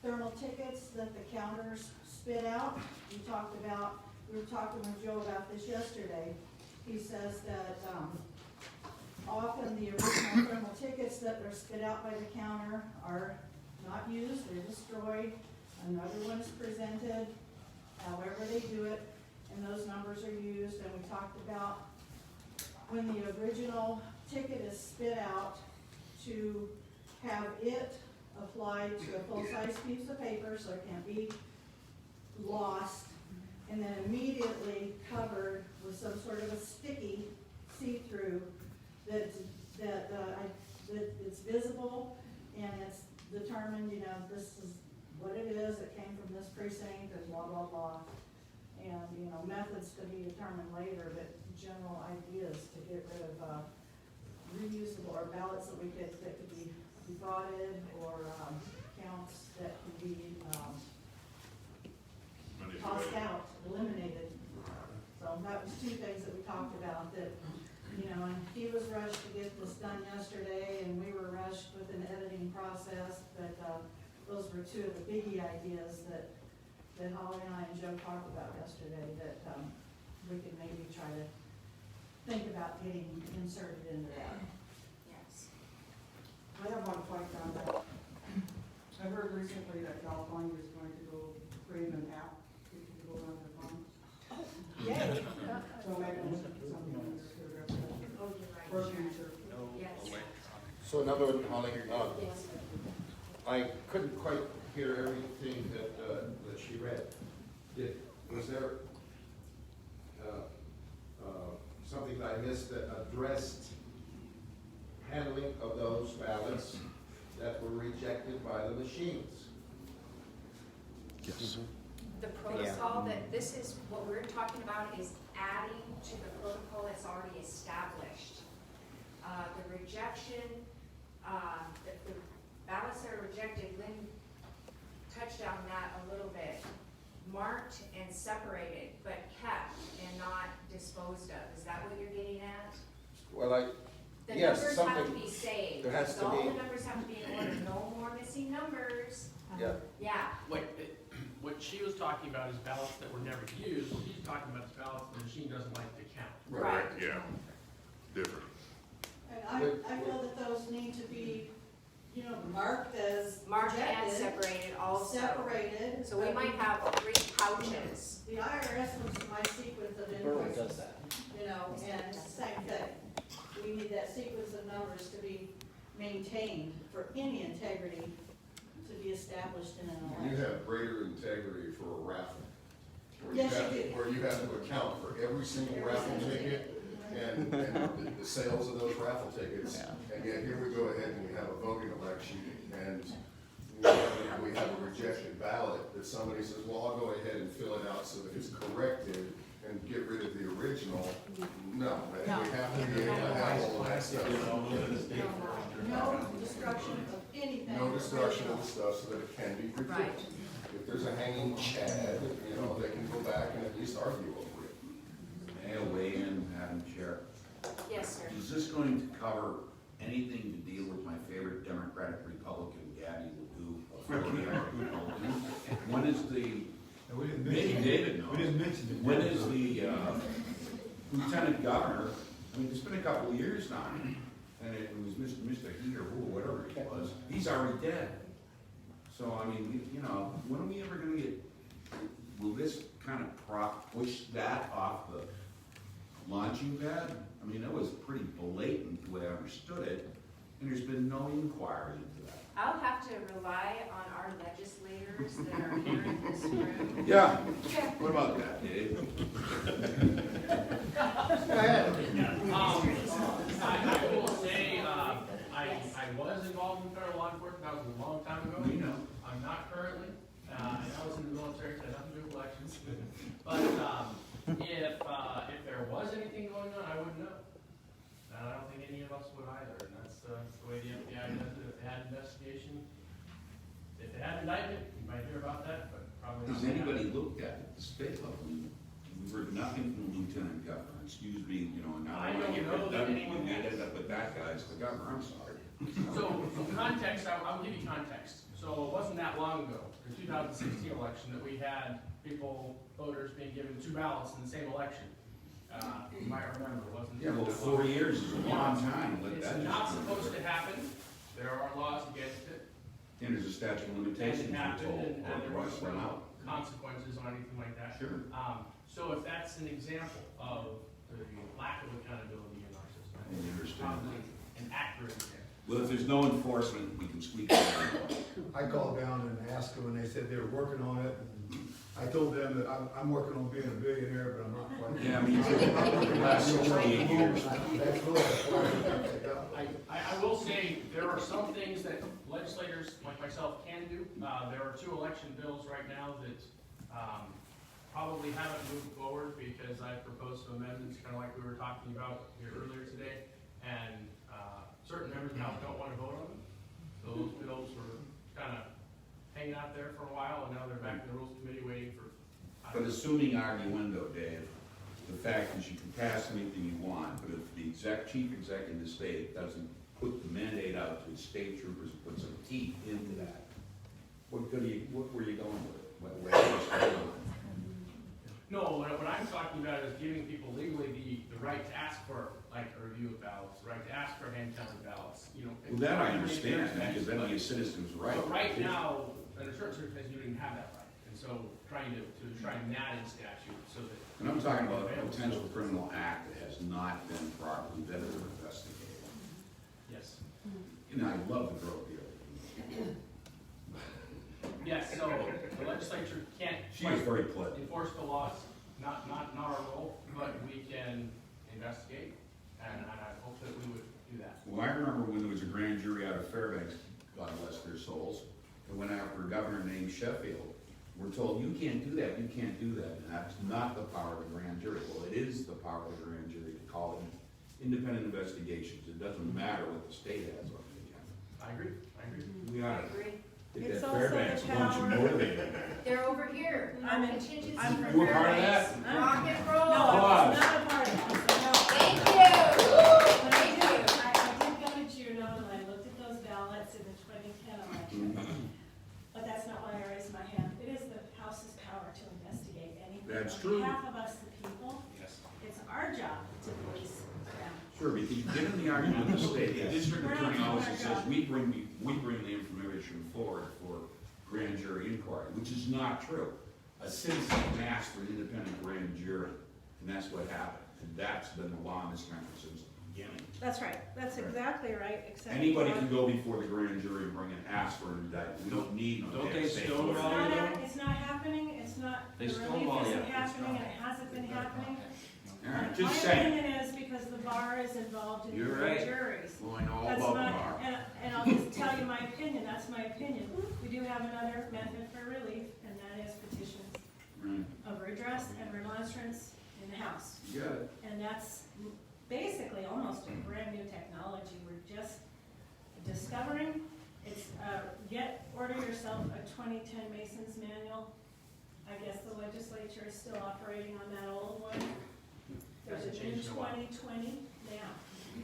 thermal tickets that the counters spit out. We were talking with Joe about this yesterday. He says that, often the original thermal tickets that are spit out by the counter are not used, they're destroyed. Another one is presented, however they do it, and those numbers are used. And we talked about when the original ticket is spit out, to have it applied to a full-size piece of paper so it can't be lost, and then immediately covered with some sort of a sticky see-through that it's visible and it's determined, this is what it is, it came from this precinct and blah, blah, blah. And, methods to be determined later, but general ideas to get rid of reusable or ballots that could be defrauded, or counts that can be tossed out, eliminated. So that was 2 things that we talked about, that, and he was rushed to get this done yesterday, and we were rushed with an editing process, but those were 2 of the biggie ideas that Holly and I and Joe talked about yesterday, that we could maybe try to think about getting inserted into that. Yes. I have one point on that. I heard recently that California is going to go create an app that you can go on their phone. Yay. So maybe something in there to address that. Oh, you're right. For future. Yes. So another one, Holly, I couldn't quite hear everything that she read. Was there something that I missed that addressed handling of those ballots that were rejected by the machines? Yes. The protocol that, this is, what we're talking about is adding to the protocol that's already established. The rejection, the ballots that are rejected, Lynn touched on that a little bit. Marked and separated, but kept and not disposed of. Is that what you're getting at? Well, The yes, numbers have to something, be saved. there has to All be- the numbers have to be in order. No more missing numbers. yeah, Yeah. What she was talking about is ballots that were never used, what he's talking about is ballots the machine doesn't like to count. Right. Yeah, different. And I feel that those need to be, you know, marked as Marked and rejected, separated also. separated. So we might have 3 pouches. The IRS looks at my sequence of invoices, you know, and it's the same thing. We need that sequence of numbers to be maintained for any integrity to be established in an You election. have greater integrity for a raffle. Yes, you do. Where you have to account for every single raffle ticket and the sales of those raffle tickets. And yet here we go ahead and we have a voting election and we have a rejected ballot that somebody says, well, I'll go ahead and fill it out so that it's corrected and get rid of the original. No, we have to be able to have all of that stuff. No destruction of anything. No destruction of the stuff so that it can be Right. produced. If there's a hanging chad, you know, they can go back and at least argue over it. May I weigh in, Madam Chair? Yes, sir. Is this going to cover anything to deal with my favorite Democratic Republican, Gabby Ledoux of Florida? When is the, maybe David knows. We didn't mention it. When is the Lieutenant Governor, I mean, it's been a couple of years now, and it was Mr. He or who, whatever he was, he's already dead. So, I mean, you know, when are we ever gonna get, will this kind of push that off the launching pad? I mean, it was pretty blatant the way I understood it, and there's been no inquiry into that. I'll have to rely on our legislators that are here in this room. Yeah, what about that, Dave? I will say, I was involved in federal law enforcement, that was a long time ago. We know. I'm not currently, and I was in the military, so I had nothing to do with elections. But, if there was anything going on, I wouldn't know. And I don't think any of us would either, and that's the way the FBI does it. If they had investigation, if they had indictment, you might hear about that, but probably not. Has anybody looked at it, the state level? We've heard nothing from the Lieutenant Governor, excuse me, you know, now I I don't get know that that anyone and has. end up with that guy as the governor, I'm sorry. So, context, I'll give you context. So it wasn't that long ago, the 2016 election, that we had voters being given 2 ballots in the same election. You might remember, wasn't it? Yeah, well, 4 years is a long time, but It's that's. not supposed to happen. There are laws against it. And there's a statute of And limitations, it we're happened, told, and there or was run out. consequences on anything like that. Sure. So if that's an example of the lack of accountability in our system, I understand. probably an accurate example. Well, if there's no enforcement, we can sweep it out. I called down and asked them, and they said they were working on it. And I told them that I'm working on being a billionaire, but I'm not quite. Yeah, me too. The last 68 years. That's good. I will say, there are some things that legislators like myself can do. There are 2 election bills right now that probably haven't moved forward because I proposed some amendments, kind of like we were talking about here earlier today, and certain members now don't want to vote on them. So those bills were kind of hanging out there for a while, and now they're back in the Rules Committee waiting for. But assuming arguendo, Dave, the fact is you can pass anything you want, but if the chief executive of the state doesn't put the mandate out to his state troopers and put some teeth into that, what were you going with it? What way was it going? No, what I'm talking about is giving people legally the right to ask for, like, a review of ballots, the right to ask for hand-counted ballots, you know. Well, that I understand, because then the citizens' right. But right now, under certain circumstances, you didn't have that right, and so trying to that in statute so that. And I'm talking about a potential criminal act that has not been properly vetted or investigated. Yes. You know, I love the drug dealer. Yes, so the legislature can't. She was very polite. Enforce the laws, not our role, but we can investigate, and I hope that we would do that. Well, I remember when there was a grand jury out of Fairbanks, God bless their souls, that went after a governor named Sheffield. We're told, you can't do that, you can't do that, and that's not the power of the grand jury. Well, it is the power of the grand jury to call it independent investigations. It doesn't matter what the state has on the agenda. I agree, I agree. We I ought to agree. get It's that also the Fairbanks bunch of power- motivated. They're over here. I'm in- Contingency I'm for You were part of Fairbanks. that? Rock and roll. No, I Applause. was not a part of it, so no. Thank you. But I Thank did, you. I did go to Juneau and I looked at those ballots in the 2010 election. But that's not why I raised my hand. It is the House's power to investigate anything. That's On true. behalf of us, the people, Yes. it's our job to police them. Sure, because given the argument of the state, the district We're not attorney doing also our says, job. we bring the information forward for grand jury inquiry, which is not true. A citizen asked for an independent grand jury, and that's what happened. And that's been the law in this country since the beginning. That's right, that's exactly right, except. Anybody can go before the grand jury and bring an ask for an indictment. We don't need no Don't damn they state stonewall lawyer. It's not happening, it's not, They the stonewall relief you. isn't happening, and it hasn't been happening. All right, My just saying. opinion is because the bar is involved in the You're grand right. juries. Well, I know all That's about the my, bar. and I'll just tell you my opinion, that's my opinion. We do have another method for relief, and that is petitions Right, of redress and remonstrance in the House. you got it. And that's basically almost a brand new technology. We're just discovering. It's, order yourself a 2010 Mason's manual. I guess the legislature is still operating on that old one. There's a Hasn't new changed in a while. 2020 now,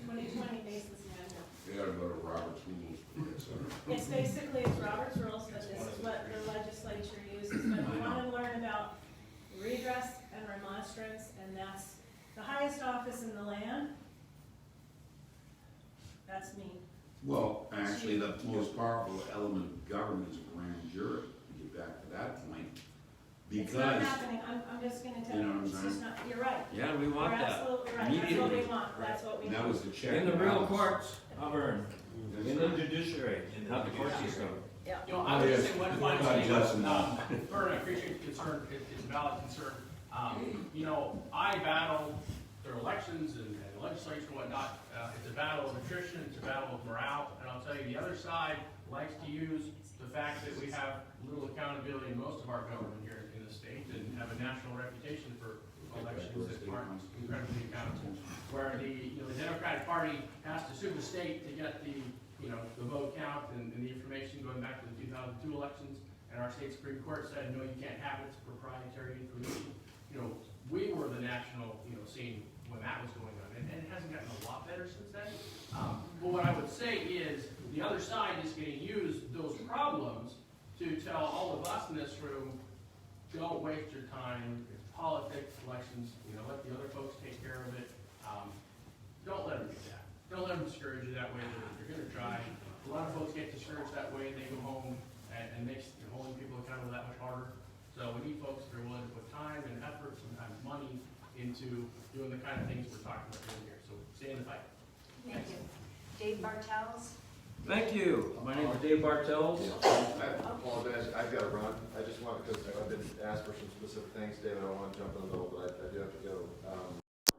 2020 Mason's manual. You gotta go to Robert's rules for this, It's basically, it's Robert's rules, but this is what the legislature uses. But we want to learn about redress and remonstrance, and that's the highest office in the land. That's me. Well, actually, the most powerful element of government is a grand jury, to get back to that point. It's not Because, happening, I'm just gonna tell You know you, what I'm it's just saying? not, you're right. Yeah, we want You're that. absolutely right, that's what we Immediately. want, that's what we and that want. was the check. In the and real balance. courts, Auburn, in the judiciary, and not the court system. You know, I would just say one final God thing, bless them. Vern, I appreciate the concern, it's a valid concern. You know, I battle their elections and legislature and whatnot, it's a battle of attrition, it's a battle of morale, and I'll tell you, the other side likes to use the fact that we have little accountability in most of our government here in the state, and have a national reputation for elections that aren't incredibly accountable. Where the Democratic Party has to sue the state to get the vote count and the information going back to the 2002 elections, and our state Supreme Court said, no, you can't have it, it's proprietary information. We were the national, scene when that was going on, and it hasn't gotten a lot better since then. But what I would say is, the other side is going to use those problems to tell all of us in this room, don't waste your time, it's politics, elections, let the other folks take care of it. Don't let them do that. Don't let them discourage you that way. They're going to try. A lot of folks get discouraged that way, and they go home, and it makes holding people accountable that much harder. So we need folks that are willing to put time and effort, sometimes money, into doing the kind of things we're talking about doing here. So stay in the fight. Thank you. Dave Bartels? Thank you. My name is Dave Bartels. I apologize, I've got to run. I just want, because I've been asked for some specific things, David, I don't want to jump in the middle, but I do have to go.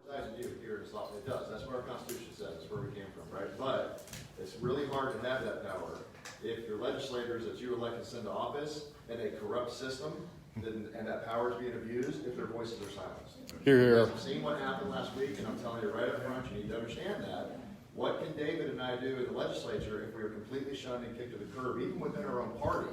Resides in you here in Slough, it does, that's what our Constitution says, that's where we came from, right? But it's really hard to have that power if your legislators that you elect and send to office in a corrupt system, and that power is being abused, if their voices are silenced. Hear, You hear. guys have seen what happened last week, and I'm telling you right up front, you need to understand that. What can David and I do in the legislature if we are completely shunned and kicked to the curb, even within our own party,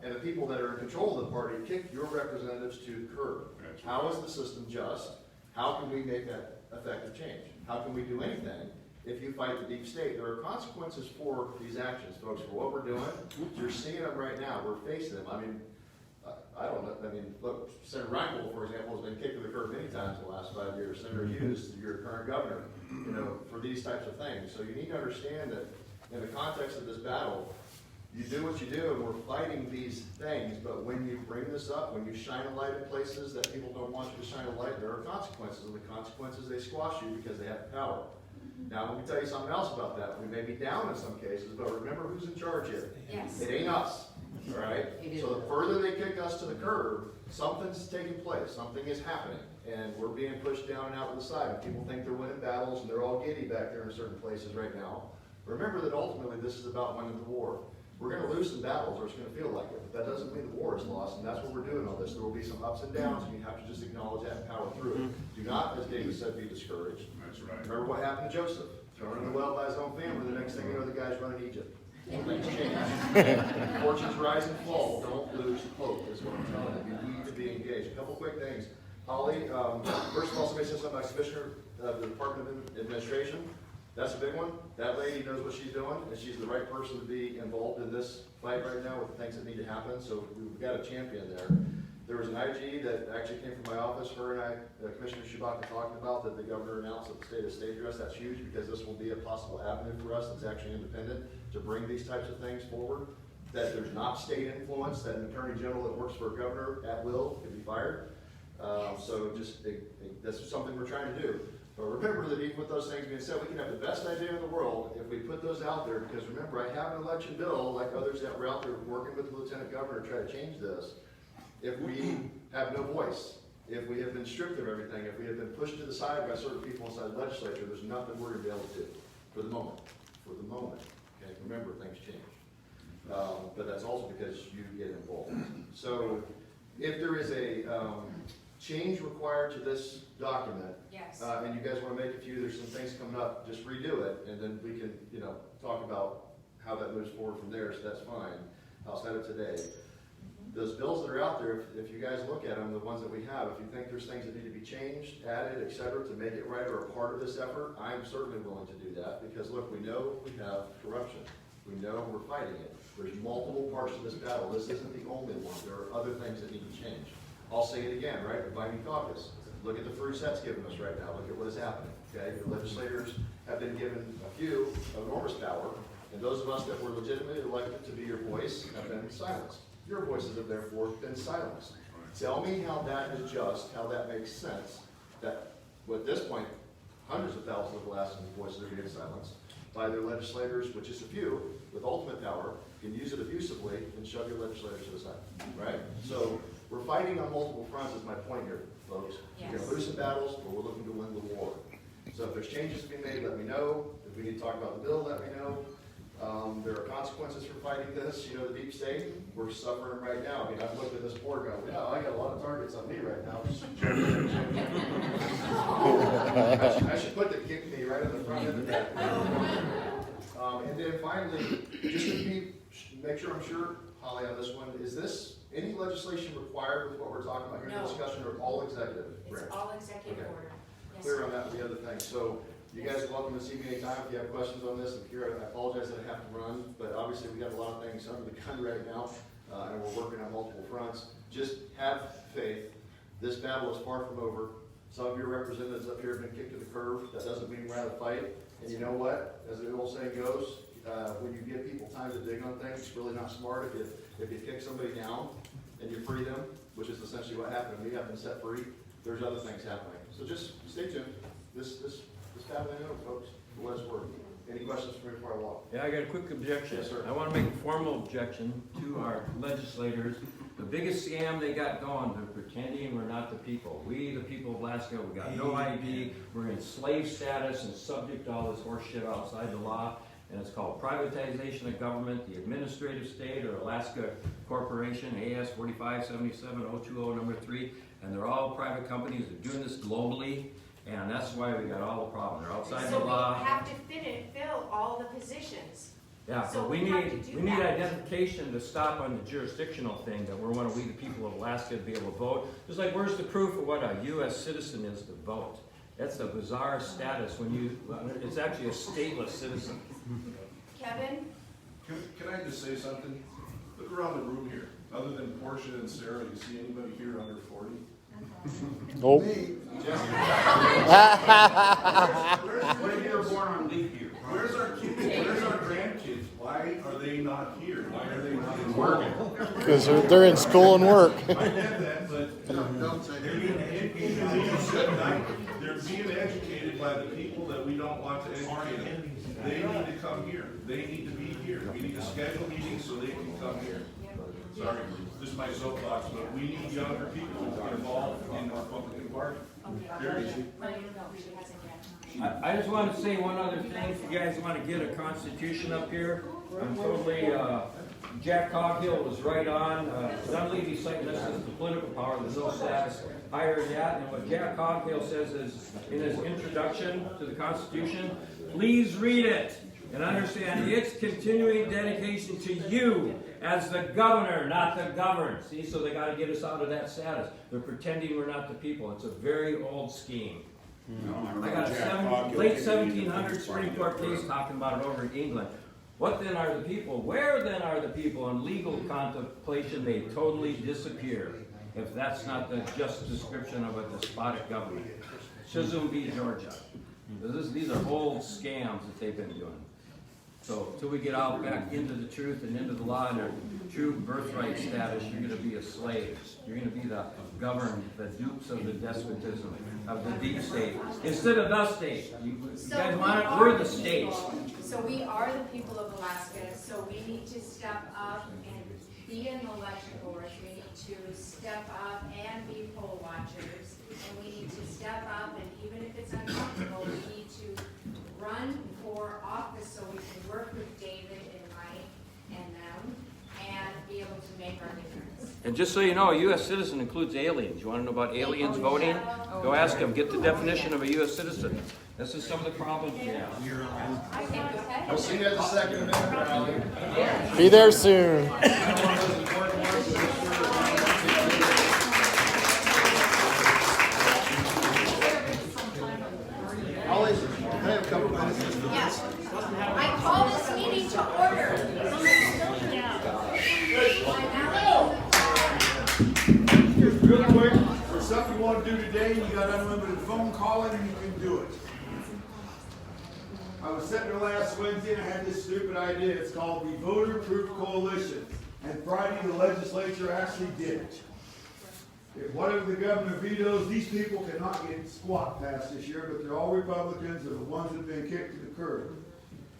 and the people that are in control of the party kick your representatives to the curb? How is the system just? How can we make that effective change? How can we do anything if you fight the deep state? There are consequences for these actions, folks, for what we're doing. You're seeing them right now. We're facing them. I mean, I don't know. I mean, look, Senator Reingold, for example, has been kicked to the curb many times in the last 5 years. Senator Hughes, your current governor, for these types of things. So you need to understand that in the context of this battle, you do what you do, and we're fighting these things, but when you bring this up, when you shine a light in places that people don't want you to shine a light, there are consequences, and the consequences, they squash you because they have power. Now, let me tell you something else about that. We may be down in some cases, but remember who's in charge here. Yes. It ain't us, all right? So the further they kick us to the curb, something's taking place, something is happening, and we're being pushed down and out to the side. And people think they're winning battles, and they're all giddy back there in certain places right now. Remember that ultimately this is about winning the war. We're gonna lose some battles, or it's gonna feel like it, but that doesn't mean the war is lost, and that's what we're doing on this. There will be some ups and downs, and you have to just acknowledge that and power through it. Do not, as David said, be discouraged. That's right. Remember what happened to Joseph? Thrown in the well by his own family, the next thing you know, the guy's running Egypt. Things change. Fortunes rise and fall. Don't lose hope, is what I'm telling you. You need to be engaged. A couple quick things. Holly, first of all, somebody said something about Commissioner of the Department of Administration. That's a big one. That lady knows what she's doing, and she's the right person to be involved in this fight right now with the things that need to happen, so we've got a champion there. There was an IG that actually came from my office, her and I, Commissioner Shibaka, talking about that the governor announced at the state of state address. That's huge because this will be a possible avenue for us that's actually independent to bring these types of things forward. That there's not state influence, that an attorney general that works for a governor at will can be fired. So just, that's something we're trying to do. But remember that even with those things being said, we can have the best idea in the world if we put those out there, because remember, I have an election bill, like others that were out there working with the lieutenant governor to try to change this. If we have no voice, if we have been stripped of everything, if we have been pushed to the side by certain people inside the legislature, there's nothing we're gonna be able to do for the moment. For the moment, okay? Remember, things change. But that's also because you get involved. So if there is a change required to this document, Yes. and you guys want to make a few, there's some things coming up, just redo it, and then we can, talk about how that moves forward from there, so that's fine. Outside of today. Those bills that are out there, if you guys look at them, the ones that we have, if you think there's things that need to be changed, added, et cetera, to make it right or a part of this effort, I'm certainly willing to do that, because look, we know we have corruption. We know we're fighting it. There's multiple parts to this battle. This isn't the only one. There are other things that need to change. I'll say it again, right? The Biden caucus. Look at the fruits that's given us right now. Look at what is happening, okay? The legislators have been given a few enormous power, and those of us that were legitimately elected to be your voice have been silenced. Your voices have therefore been silenced. Tell me how that is just, how that makes sense, that at this point, hundreds of thousands of Alaskans' voices are being silenced by their legislators, which is a few, with ultimate power, can use it abusively and shove your legislators to the side, right? So we're fighting on multiple fronts is my point here, folks. Yes. We're gonna lose some battles, but we're looking to win the war. So if there's changes to be made, let me know. If we need to talk about the bill, let me know. There are consequences for fighting this. The deep state, we're suffering right now. I mean, I've looked at this board going, yeah, I got a lot of targets on me right now. I should put the kick me right in the front end of that. And then finally, just to make sure I'm sure, Holly, on this one, is this any legislation required with what we're talking about here in the No. discussion, or all executive? It's branch? all executive Okay. order. Yes. Clear on that and the other thing. So you guys are welcome to see me anytime if you have questions on this. I'm here, I apologize that I have to run, but obviously we got a lot of things under the gun right now, and we're working on multiple fronts. Just have faith. This battle is far from over. Some of your representatives up here have been kicked to the curb. That doesn't mean we're out of fight. And you know what? As the old saying goes, when you give people time to dig on things, it's really not smart if you kick somebody down and you free them, which is essentially what happened. We have been set free. There's other things happening. So just stay tuned. This battle, I know, folks, for what it's worth. Any questions for me before I walk? Yeah, I got a quick objection. Yes, sir. I want to make a formal objection to our legislators. The biggest scam they got going, they're pretending we're not the people. We, the people of Alaska, we got no ID. We're in slave status and subject to all this horse shit outside the law. And it's called privatization of government, the administrative state, or Alaska Corporation, AS 4577-020 number 3. And they're all private companies. They're doing this globally. And that's why we got all the problems. They're outside the law. So we have to fill all the positions. Yeah, So but we have to do we need that. identification to stop on the jurisdictional thing, that we the people of Alaska to be able to vote. Just like, where's the proof of what a U.S. citizen is to vote? That's a bizarre status when it's actually a stateless citizen. Kevin? Can I just say something? Look around the room here. Other than Portia and Sarah, you see anybody here under 40? Nope. What if you were born on leap year? Where's our kids? Where's our grandkids? Why are they not here? Why are they not involved? Because they're in school and work. I get that, but they're being educated by the people that we don't want to educate them. They need to come here. They need to be here. We need to schedule meetings so they can come here. Sorry, this is my soapbox, but we need younger people to get involved in the Republican Party. Period. I just want to say one other thing. If you guys want to get a constitution up here, I'm totally Jack Coghill was right on. Dunleavy citing this as the political power, there's no status higher than that. And what Jack Coghill says is, in his introduction to the Constitution, please read it and understand its continuing dedication to you as the governor, not the governed. See, so they got to get us out of that status. They're pretending we're not the people. It's a very old scheme. I got a late 1700s Supreme Court case talking about it over in England. What then are the people? Where then are the people? In legal contemplation, they totally disappear. If that's not the just description of a despotic government. Chisholm v. Georgia. These are old scams that they've been doing. So until we get out back into the truth and into the law and our true birthright status, you're going to be a slave. You're going to be the governed, the dupes of the despotism, of the deep state. Instead of the state. You guys want it? We're the state. So we are the people of Alaska, so we need to step up and be in the election boards. We need to step up and be poll watchers. And we need to step up, and even if it's uncomfortable, we need to run for office so we can work with David and Mike and them and be able to make our difference. And just so you know, a U.S. citizen includes aliens. You want to know about aliens voting? Go ask them. Get the definition of a U.S. citizen. This is some of the problems we have. We'll see you at the Second Amendment rally. Be there soon. I have a couple minutes. Yes. I call this meeting to order. Real quick, for something you want to do today, you got unlimited phone calling and you can do it. I was sitting there last Wednesday and I had this stupid idea. It's called the Voter Proof Coalition. And Friday the legislature actually did it. If whatever the governor vetoes, these people cannot get squat passed this year, but they're all Republicans, they're the ones that have been kicked to the curb.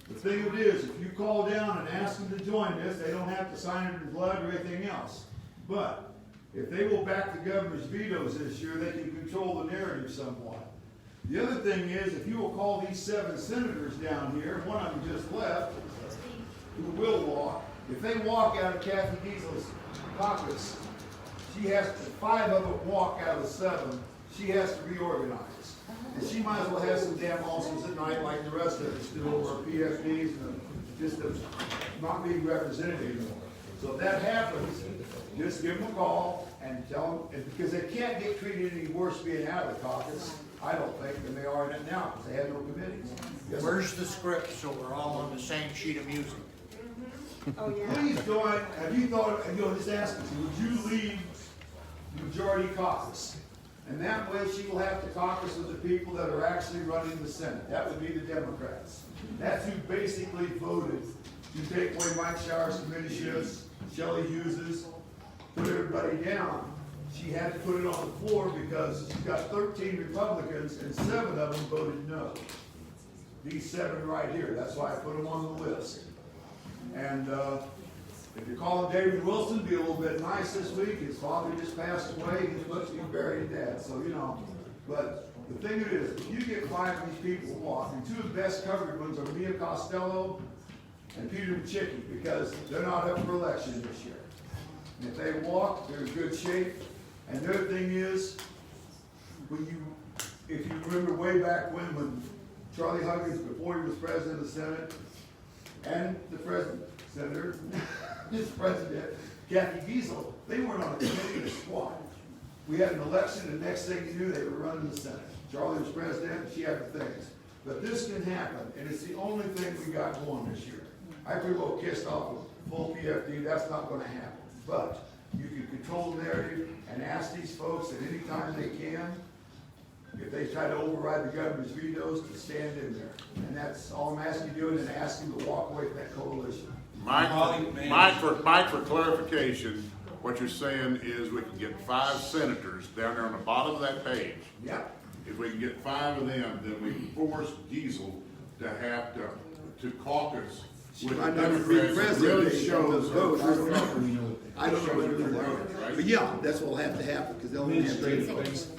The thing of it is, if you call down and ask them to join this, they don't have to sign it in blood or anything else. But if they will back the governor's vetoes this year, they can control the narrative somewhat. The other thing is, if you will call these 7 senators down here, one of them just left, who will walk, if they walk out of Kathy Diesel's caucus, she has to, 5 of them walk out of the 7, she has to reorganize. And she might as well have some damn ulcers at night like the rest of us do over PFDs and just not being represented anymore. So if that happens, just give them a call and tell them, because they can't get treated any worse being out of the caucus, I don't think, than they are in it now, because they have no committees. Yes, Where's the script so we're all on the same sheet of music? Oh, yeah. please join, have you thought, just ask me, would you leave majority caucus? And that way she will have to caucus with the people that are actually running the Senate. That would be the Democrats. That's who basically voted to take away Mike Shower's committee shifts, Shelley Hughes's, put everybody down. She had to put it on the floor because she's got 13 Republicans and 7 of them voted no. These 7 right here, that's why I put them on the list. And if you're calling David Wilson, be a little bit nice this week. His father just passed away. He's supposed to be buried dead, so you know. But the thing is, if you get 5 of these people walking, 2 of the best covered ones are Mia Costello and Peter Micciche, because they're not up for election this year. And if they walk, they're in good shape. And the other thing is, if you remember way back when Charlie Huggins, before he was president of the Senate, and the senator, his president, Kathy Diesel, they weren't on a committee to squat. We had an election, and the next thing you knew, they were running the Senate. Charlie was president, and she had the things. But this can happen, and it's the only thing we got going this year. I pretty well kissed off with full PFD, that's not gonna happen. But you can control the narrative and ask these folks at any time they can, if they try to override the governor's vetoes, to stand in there. And that's all I'm asking you to do, and ask them to walk away from that coalition. Mike, for clarification, what you're saying is we can get 5 senators down there on the bottom of that page. Yep. If we can get 5 of them, then we force Diesel to have to caucus with the Democrats. It really shows. I don't know what they're doing. But yeah, that's what will have to happen, because they'll only have 3 votes.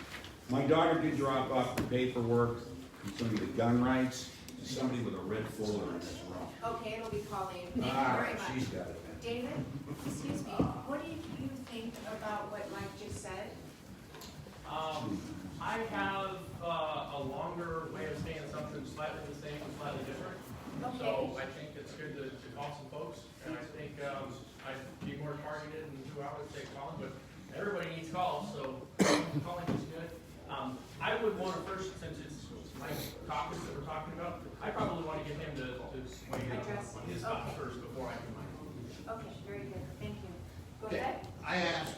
My daughter did drop off the paperwork concerning the gun rights to somebody with a red folder in this room. Okay, it'll be Colleen. Thank you very much. She's got it. David, excuse me, what do you think about what Mike just said? I have a longer way of saying something slightly the same and slightly different. Okay. So I think it's good to call some folks, and I think I'd be more targeted in who I would say calling, but everybody needs calls, so calling is good. I would want to first, since it's my topics that we're talking about, I probably want to get him to weigh in on his thoughts first before I do mine. Okay, very good, thank you. Go Okay, ahead. I asked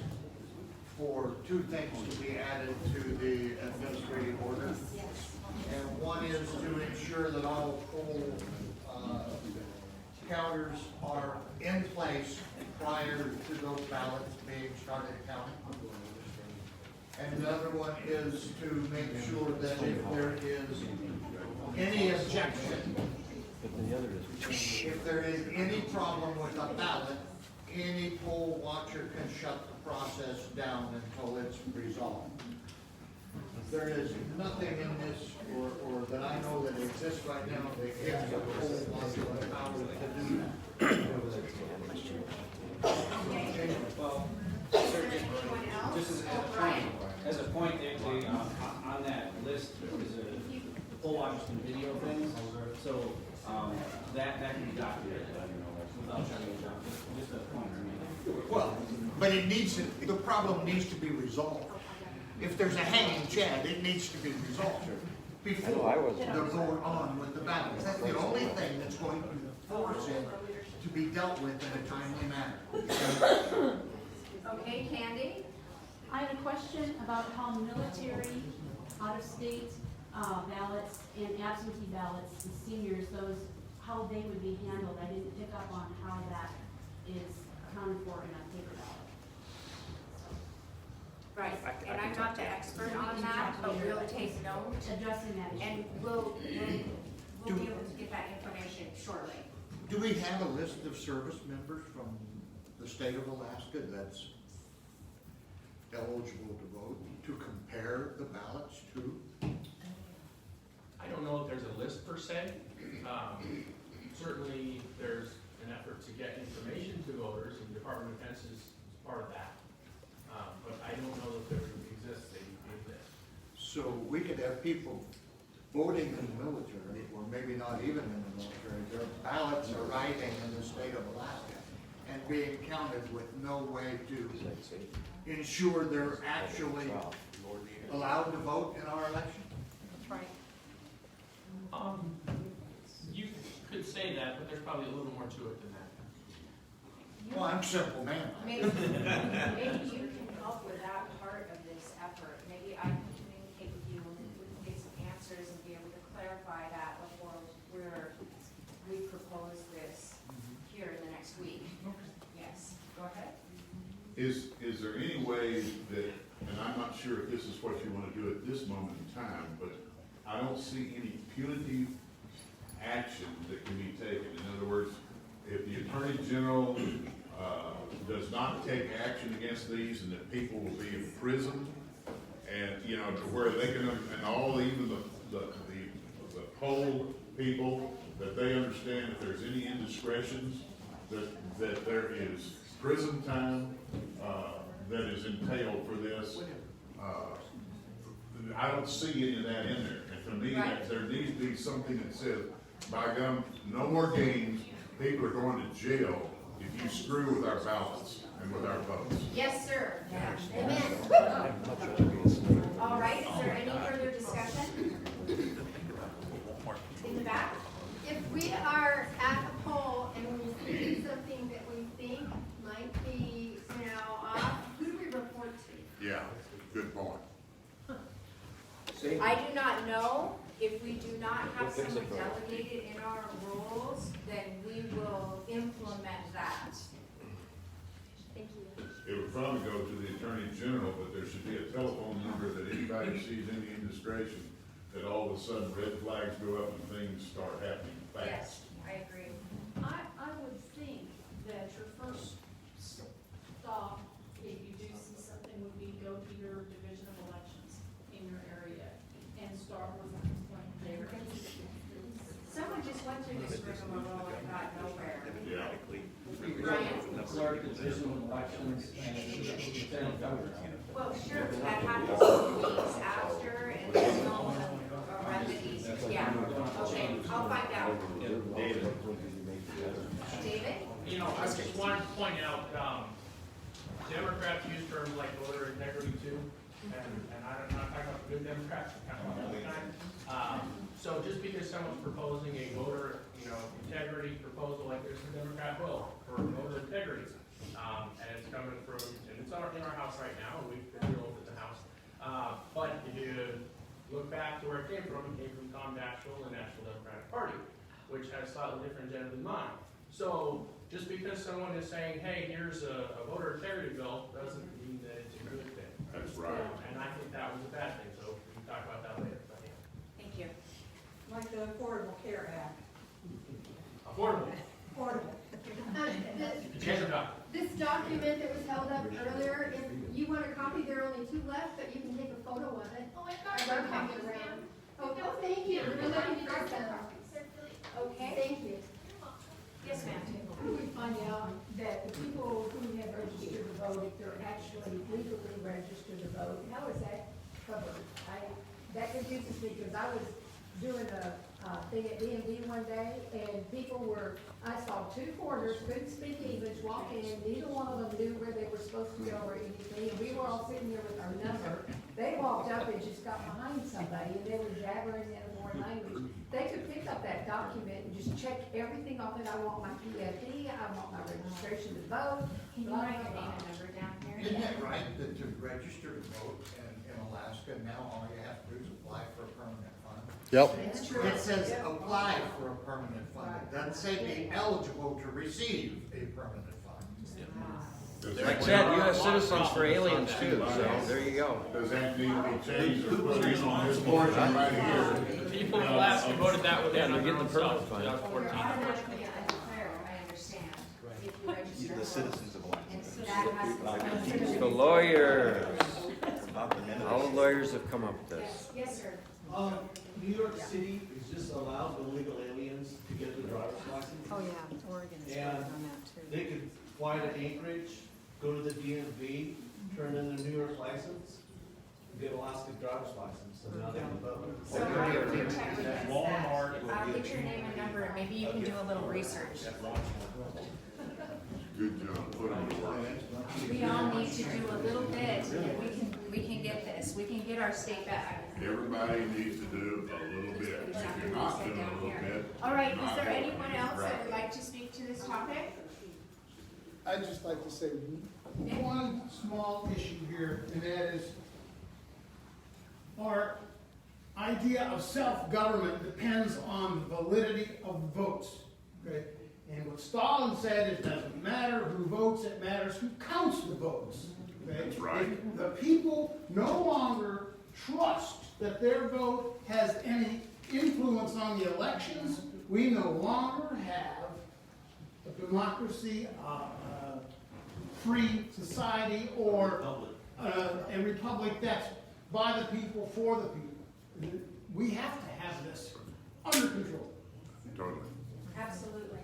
for two things to be added to the administrative order. Yes. And one is to ensure that all poll counters are in place prior to those ballots being started counting. And the other one is to make sure that if there is any objection, if there is any problem with a ballot, any poll watcher can shut the process down until it's resolved. There is nothing in this, or that I know that exists right now, that gives the poll watcher the power to do that. Well, just as a point, on that list, is a poll watchers can video things, so, that can be documented, without shutting it down, just a point, I mean. Well, but it needs to, the problem needs to be resolved. If there's a hanging chad, it needs to be resolved before the vote on with the ballots. That's the only thing that's going to force it to be dealt with in a timely manner. Okay, Candy? I have a question about how military, out-of-state ballots and absentee ballots, the seniors, those, how they would be handled. I didn't pick up on how that is accounted for in a paper ballot. Right, and I'm not the expert on that, but we'll take note. Addressing that issue. And we'll be able to get that information shortly. Do we have a list of service members from the state of Alaska that's eligible to vote, to compare the ballots to? I don't know if there's a list per se. Certainly, there's an effort to get information to voters, and the Department of Defense is part of that. But I don't know if there exists a list. So we could have people voting in the military, or maybe not even in the military, their ballots arriving in the state of Alaska and being counted with no way to ensure they're actually allowed to vote in our election? That's right. You could say that, but there's probably a little more to it than that. Well, I'm simple, man. Maybe you can help with that part of this effort. Maybe I can communicate with you and we can get some answers and be able to clarify that before we propose this here in the next week. Yes, go ahead. Is there any way that, and I'm not sure if this is what you want to do at this moment in time, but I don't see any punitive action that can be taken. In other words, if the Attorney General does not take action against these, and that people will be imprisoned, and to where they can, and all, even the poll people, that they understand if there's any indiscretions, that there is prison time that is entailed for this. I don't see any of that in there, and to me, there needs to be something that says, by gum, no more games. People are going to jail if you screw with our ballots and with our votes. Yes, sir. Amen. All right, is there any further discussion? In the back? If we are at a poll and we see something that we think might be, off, who do we report to? Yeah, good point. I do not know. If we do not have someone delegated in our roles, then we will implement that. Thank you. It would probably go to the Attorney General, but there should be a telephone number that anybody sees any indiscretion, that all of a sudden red flags go up and things start happening fast. Yes, I agree. I would think that your first stop, if you do see something, would be go to your division of elections in your area and start with a complaint there. Someone just went to to this rigmarole and got nowhere. The clerk is visiting elections and lieutenant governor. Well, sure, but that happens 2 weeks after, and there's no remedies, yeah, okay, I'll find out. David? You know, I just wanted to point out, Democrats use terms like voter integrity too, and I'm not talking about the good Democrats, I'm talking about the kind. So just because someone's proposing a voter, integrity proposal like there's a Democrat bill for voter integrity, and it's coming from, and it's in our house right now, and we've been dealing with it in the house. But if you look back to where it came from Tom Daschle and the National Democratic Party, which has slightly different agenda than mine. So just because someone is saying, hey, here's a voter integrity bill, doesn't mean that it's a good thing. That's right. And I think that was a bad thing, so we can talk about that later. But, yeah. Thank you. Like the Affordable Care Act. Affordable. Affordable. Change it up. This document that was held up earlier, if you want a copy, there are only 2 left, but you can take a photo of it. Oh, I've I wrote copies around. Oh, thank you. We're looking for them. Okay. Thank you. Yes, ma'am. How do we find out that the people who have registered to vote, if they're actually legally registered to vote, how is that covered? That confuses me because I was doing a thing at DMV one day and people I saw 2 foreigners, couldn't speak English, walk in, neither one of them knew where they were supposed to go or anything, and we were all sitting there with our number. They walked up and just got behind somebody and they were jabbering in a foreign language. They could pick up that document and just check everything off it. I want my PFD, I want my registration to vote. Can you write your name and number down here? Isn't it right that to register to vote in Alaska, now all you have to do is apply for a permanent fund? Yep. It's true. It says apply for a permanent fund. It doesn't say be eligible to receive a permanent fund. Like I said, U.S. citizens for aliens too, so there you go. Does that need to be changed or put in on this portion right here? People in Alaska voted that with Yeah, their they're number getting the themselves, permit fund. 2014. Automatically, I declare, I understand, if you register. The citizens of And so that has. The lawyers, all the lawyers have come up with this. Yes, sir. New York City is just allowed illegal aliens to get the driver's license. Oh, yeah, Oregon is And working on that too. they could fly to Anchorage, go to the DMV, turn in their New York license, get Alaska driver's license, and now they can vote. So how do you check with this? I'll get your name and number, and maybe you can do a little research. Good job, put them to work. We all need to do a little bit, and we can get this, we can get our state back. Everybody needs to do a little bit. If you're not doing a little bit. All right, you're is not there going anyone to else that track would like to speak to this topic? I'd just like to say one small issue here, and that is our idea of self-government depends on the validity of votes, okay? And what Stalin said, it doesn't matter who votes, it matters who counts the votes, okay? That's right. If the people no longer trust that their vote has any influence on the elections, we no longer have a democracy, free society, or a republic that's by the people, for the people. We have to have this under control. Totally. Absolutely.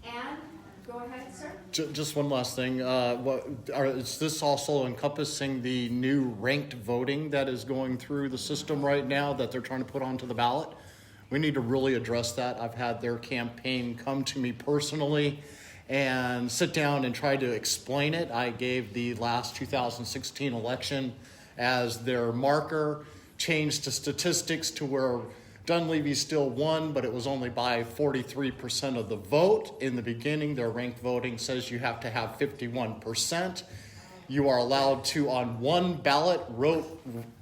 And, go ahead, sir. Just one last thing. Is this also encompassing the new ranked voting that is going through the system right now that they're trying to put onto the ballot? We need to really address that. I've had their campaign come to me personally and sit down and try to explain it. I gave the last 2016 election as their marker, changed the statistics to where Dunleavy still won, but it was only by 43% of the vote. In the beginning, their ranked voting says you have to have 51%. You are allowed to, on one ballot,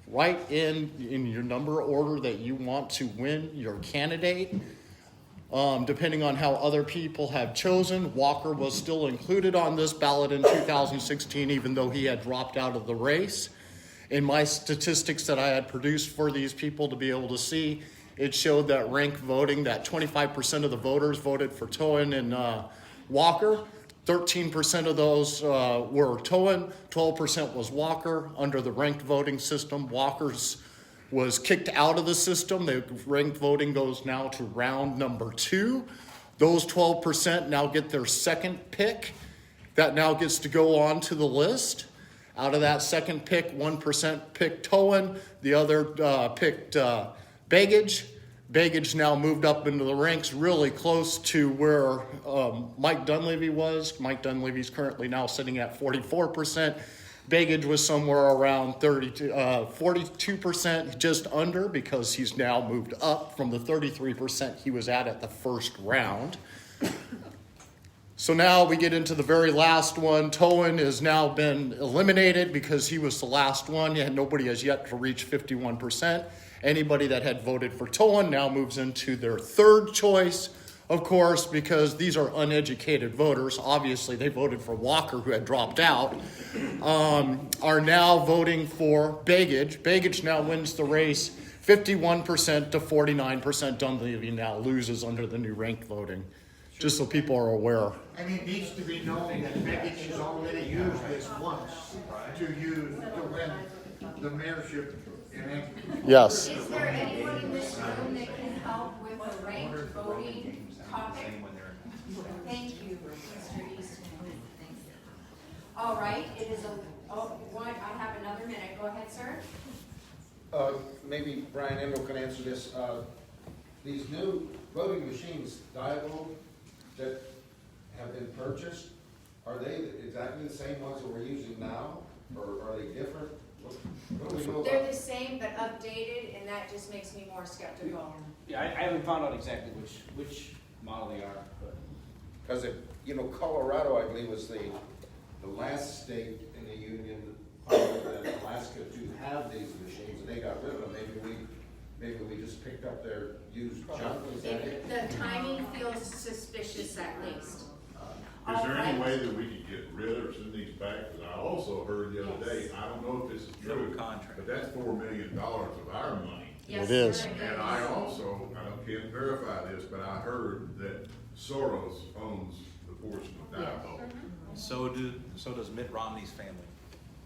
write in your number order that you want to win your candidate. Depending on how other people have chosen, Walker was still included on this ballot in 2016, even though he had dropped out of the race. In my statistics that I had produced for these people to be able to see, it showed that ranked voting, that 25% of the voters voted for Towen and Walker. 13% of those were Towen, 12% was Walker. Under the ranked voting system, Walker's was kicked out of the system. The ranked voting goes now to round number 2. Those 12% now get their second pick. That now gets to go on to the list. Out of that second pick, 1% picked Towan, the other picked Begage. Begage now moved up into the ranks really close to where Mike Dunleavy was. Mike Dunleavy's currently now sitting at 44%. Begage was somewhere around 42%, just under, because he's now moved up from the 33% he was at the first round. So now we get into the very last one. Towan has now been eliminated because he was the last one, and nobody has yet to reach 51%. Anybody that had voted for Towan now moves into their third choice, of course, because these are uneducated voters. Obviously, they voted for Walker, who had dropped out, are now voting for Begage. Begage now wins the race 51% to 49%. Dunleavy now loses under the new ranked voting, just so people are aware. And it needs to be known that Begich has already used this once to win the mayorship in Anchorage. Yes. Is there anyone in this room that can help with the ranked voting topic? Thank you, Mr. Easton. All right, it is I have another minute. Go ahead, sir. Maybe Brian Endo can answer this. These new voting machines, Diabo, that have been purchased, are they exactly the same ones that we're using now, or are they different? What do we know They're about? the same but updated, and that just makes me more skeptical. Yeah, I haven't found out exactly which model they are, but. Because Colorado, I believe, was the last state in the union, other than Alaska, to have these machines, and they got rid of them. Maybe we just picked up their used junk. Is that it? The timing feels suspicious at least. Is there any way that we could get rid of or send these back? Because I also heard the other day, I don't know if this is true, but that's $4 million of our money. Yes, It is. sir, it And I also, I can't verify this, but I heard that Soros owns the portion of Diabo. So does Mitt Romney's family.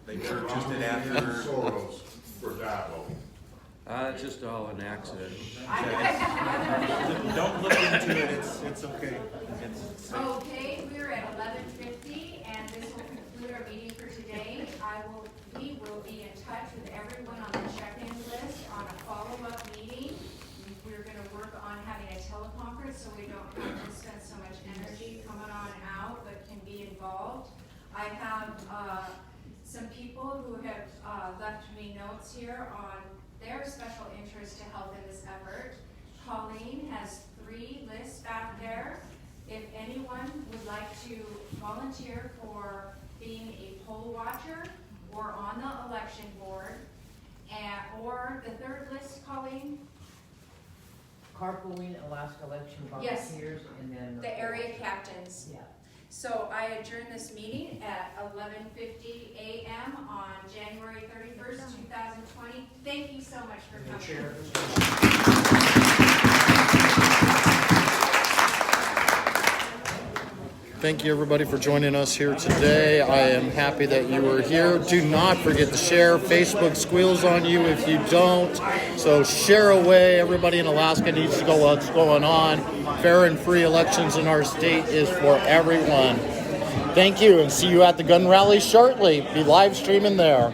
They Mitt purchased Romney it after. and Soros for Diabo. It's just all an accident. Don't look into it, it's okay. Okay, we're at 11:50, and this will conclude our meeting for today. We will be in touch with everyone on the check-in list on a follow-up meeting. We're gonna work on having a teleconference so we don't have to spend so much energy coming on out, but can be involved. I have some people who have left me notes here on their special interest to help in this effort. Colleen has 3 lists back there. If anyone would like to volunteer for being a poll watcher or on the election board, or the 3rd list, Colleen? Carpooling, Alaska election Yes. volunteers, and then. The area captains. Yeah. So I adjourn this meeting at 11:50 a.m. on January 31st, 2020. Thank you so much for coming. Thank you, everybody, for joining us here today. I am happy that you were here. Do not forget to share. Facebook squeals on you if you don't. So share away. Everybody in Alaska needs to know what's going on. Fair and free elections in our state is for everyone. Thank you, and see you at the gun rally shortly. Be live streaming there.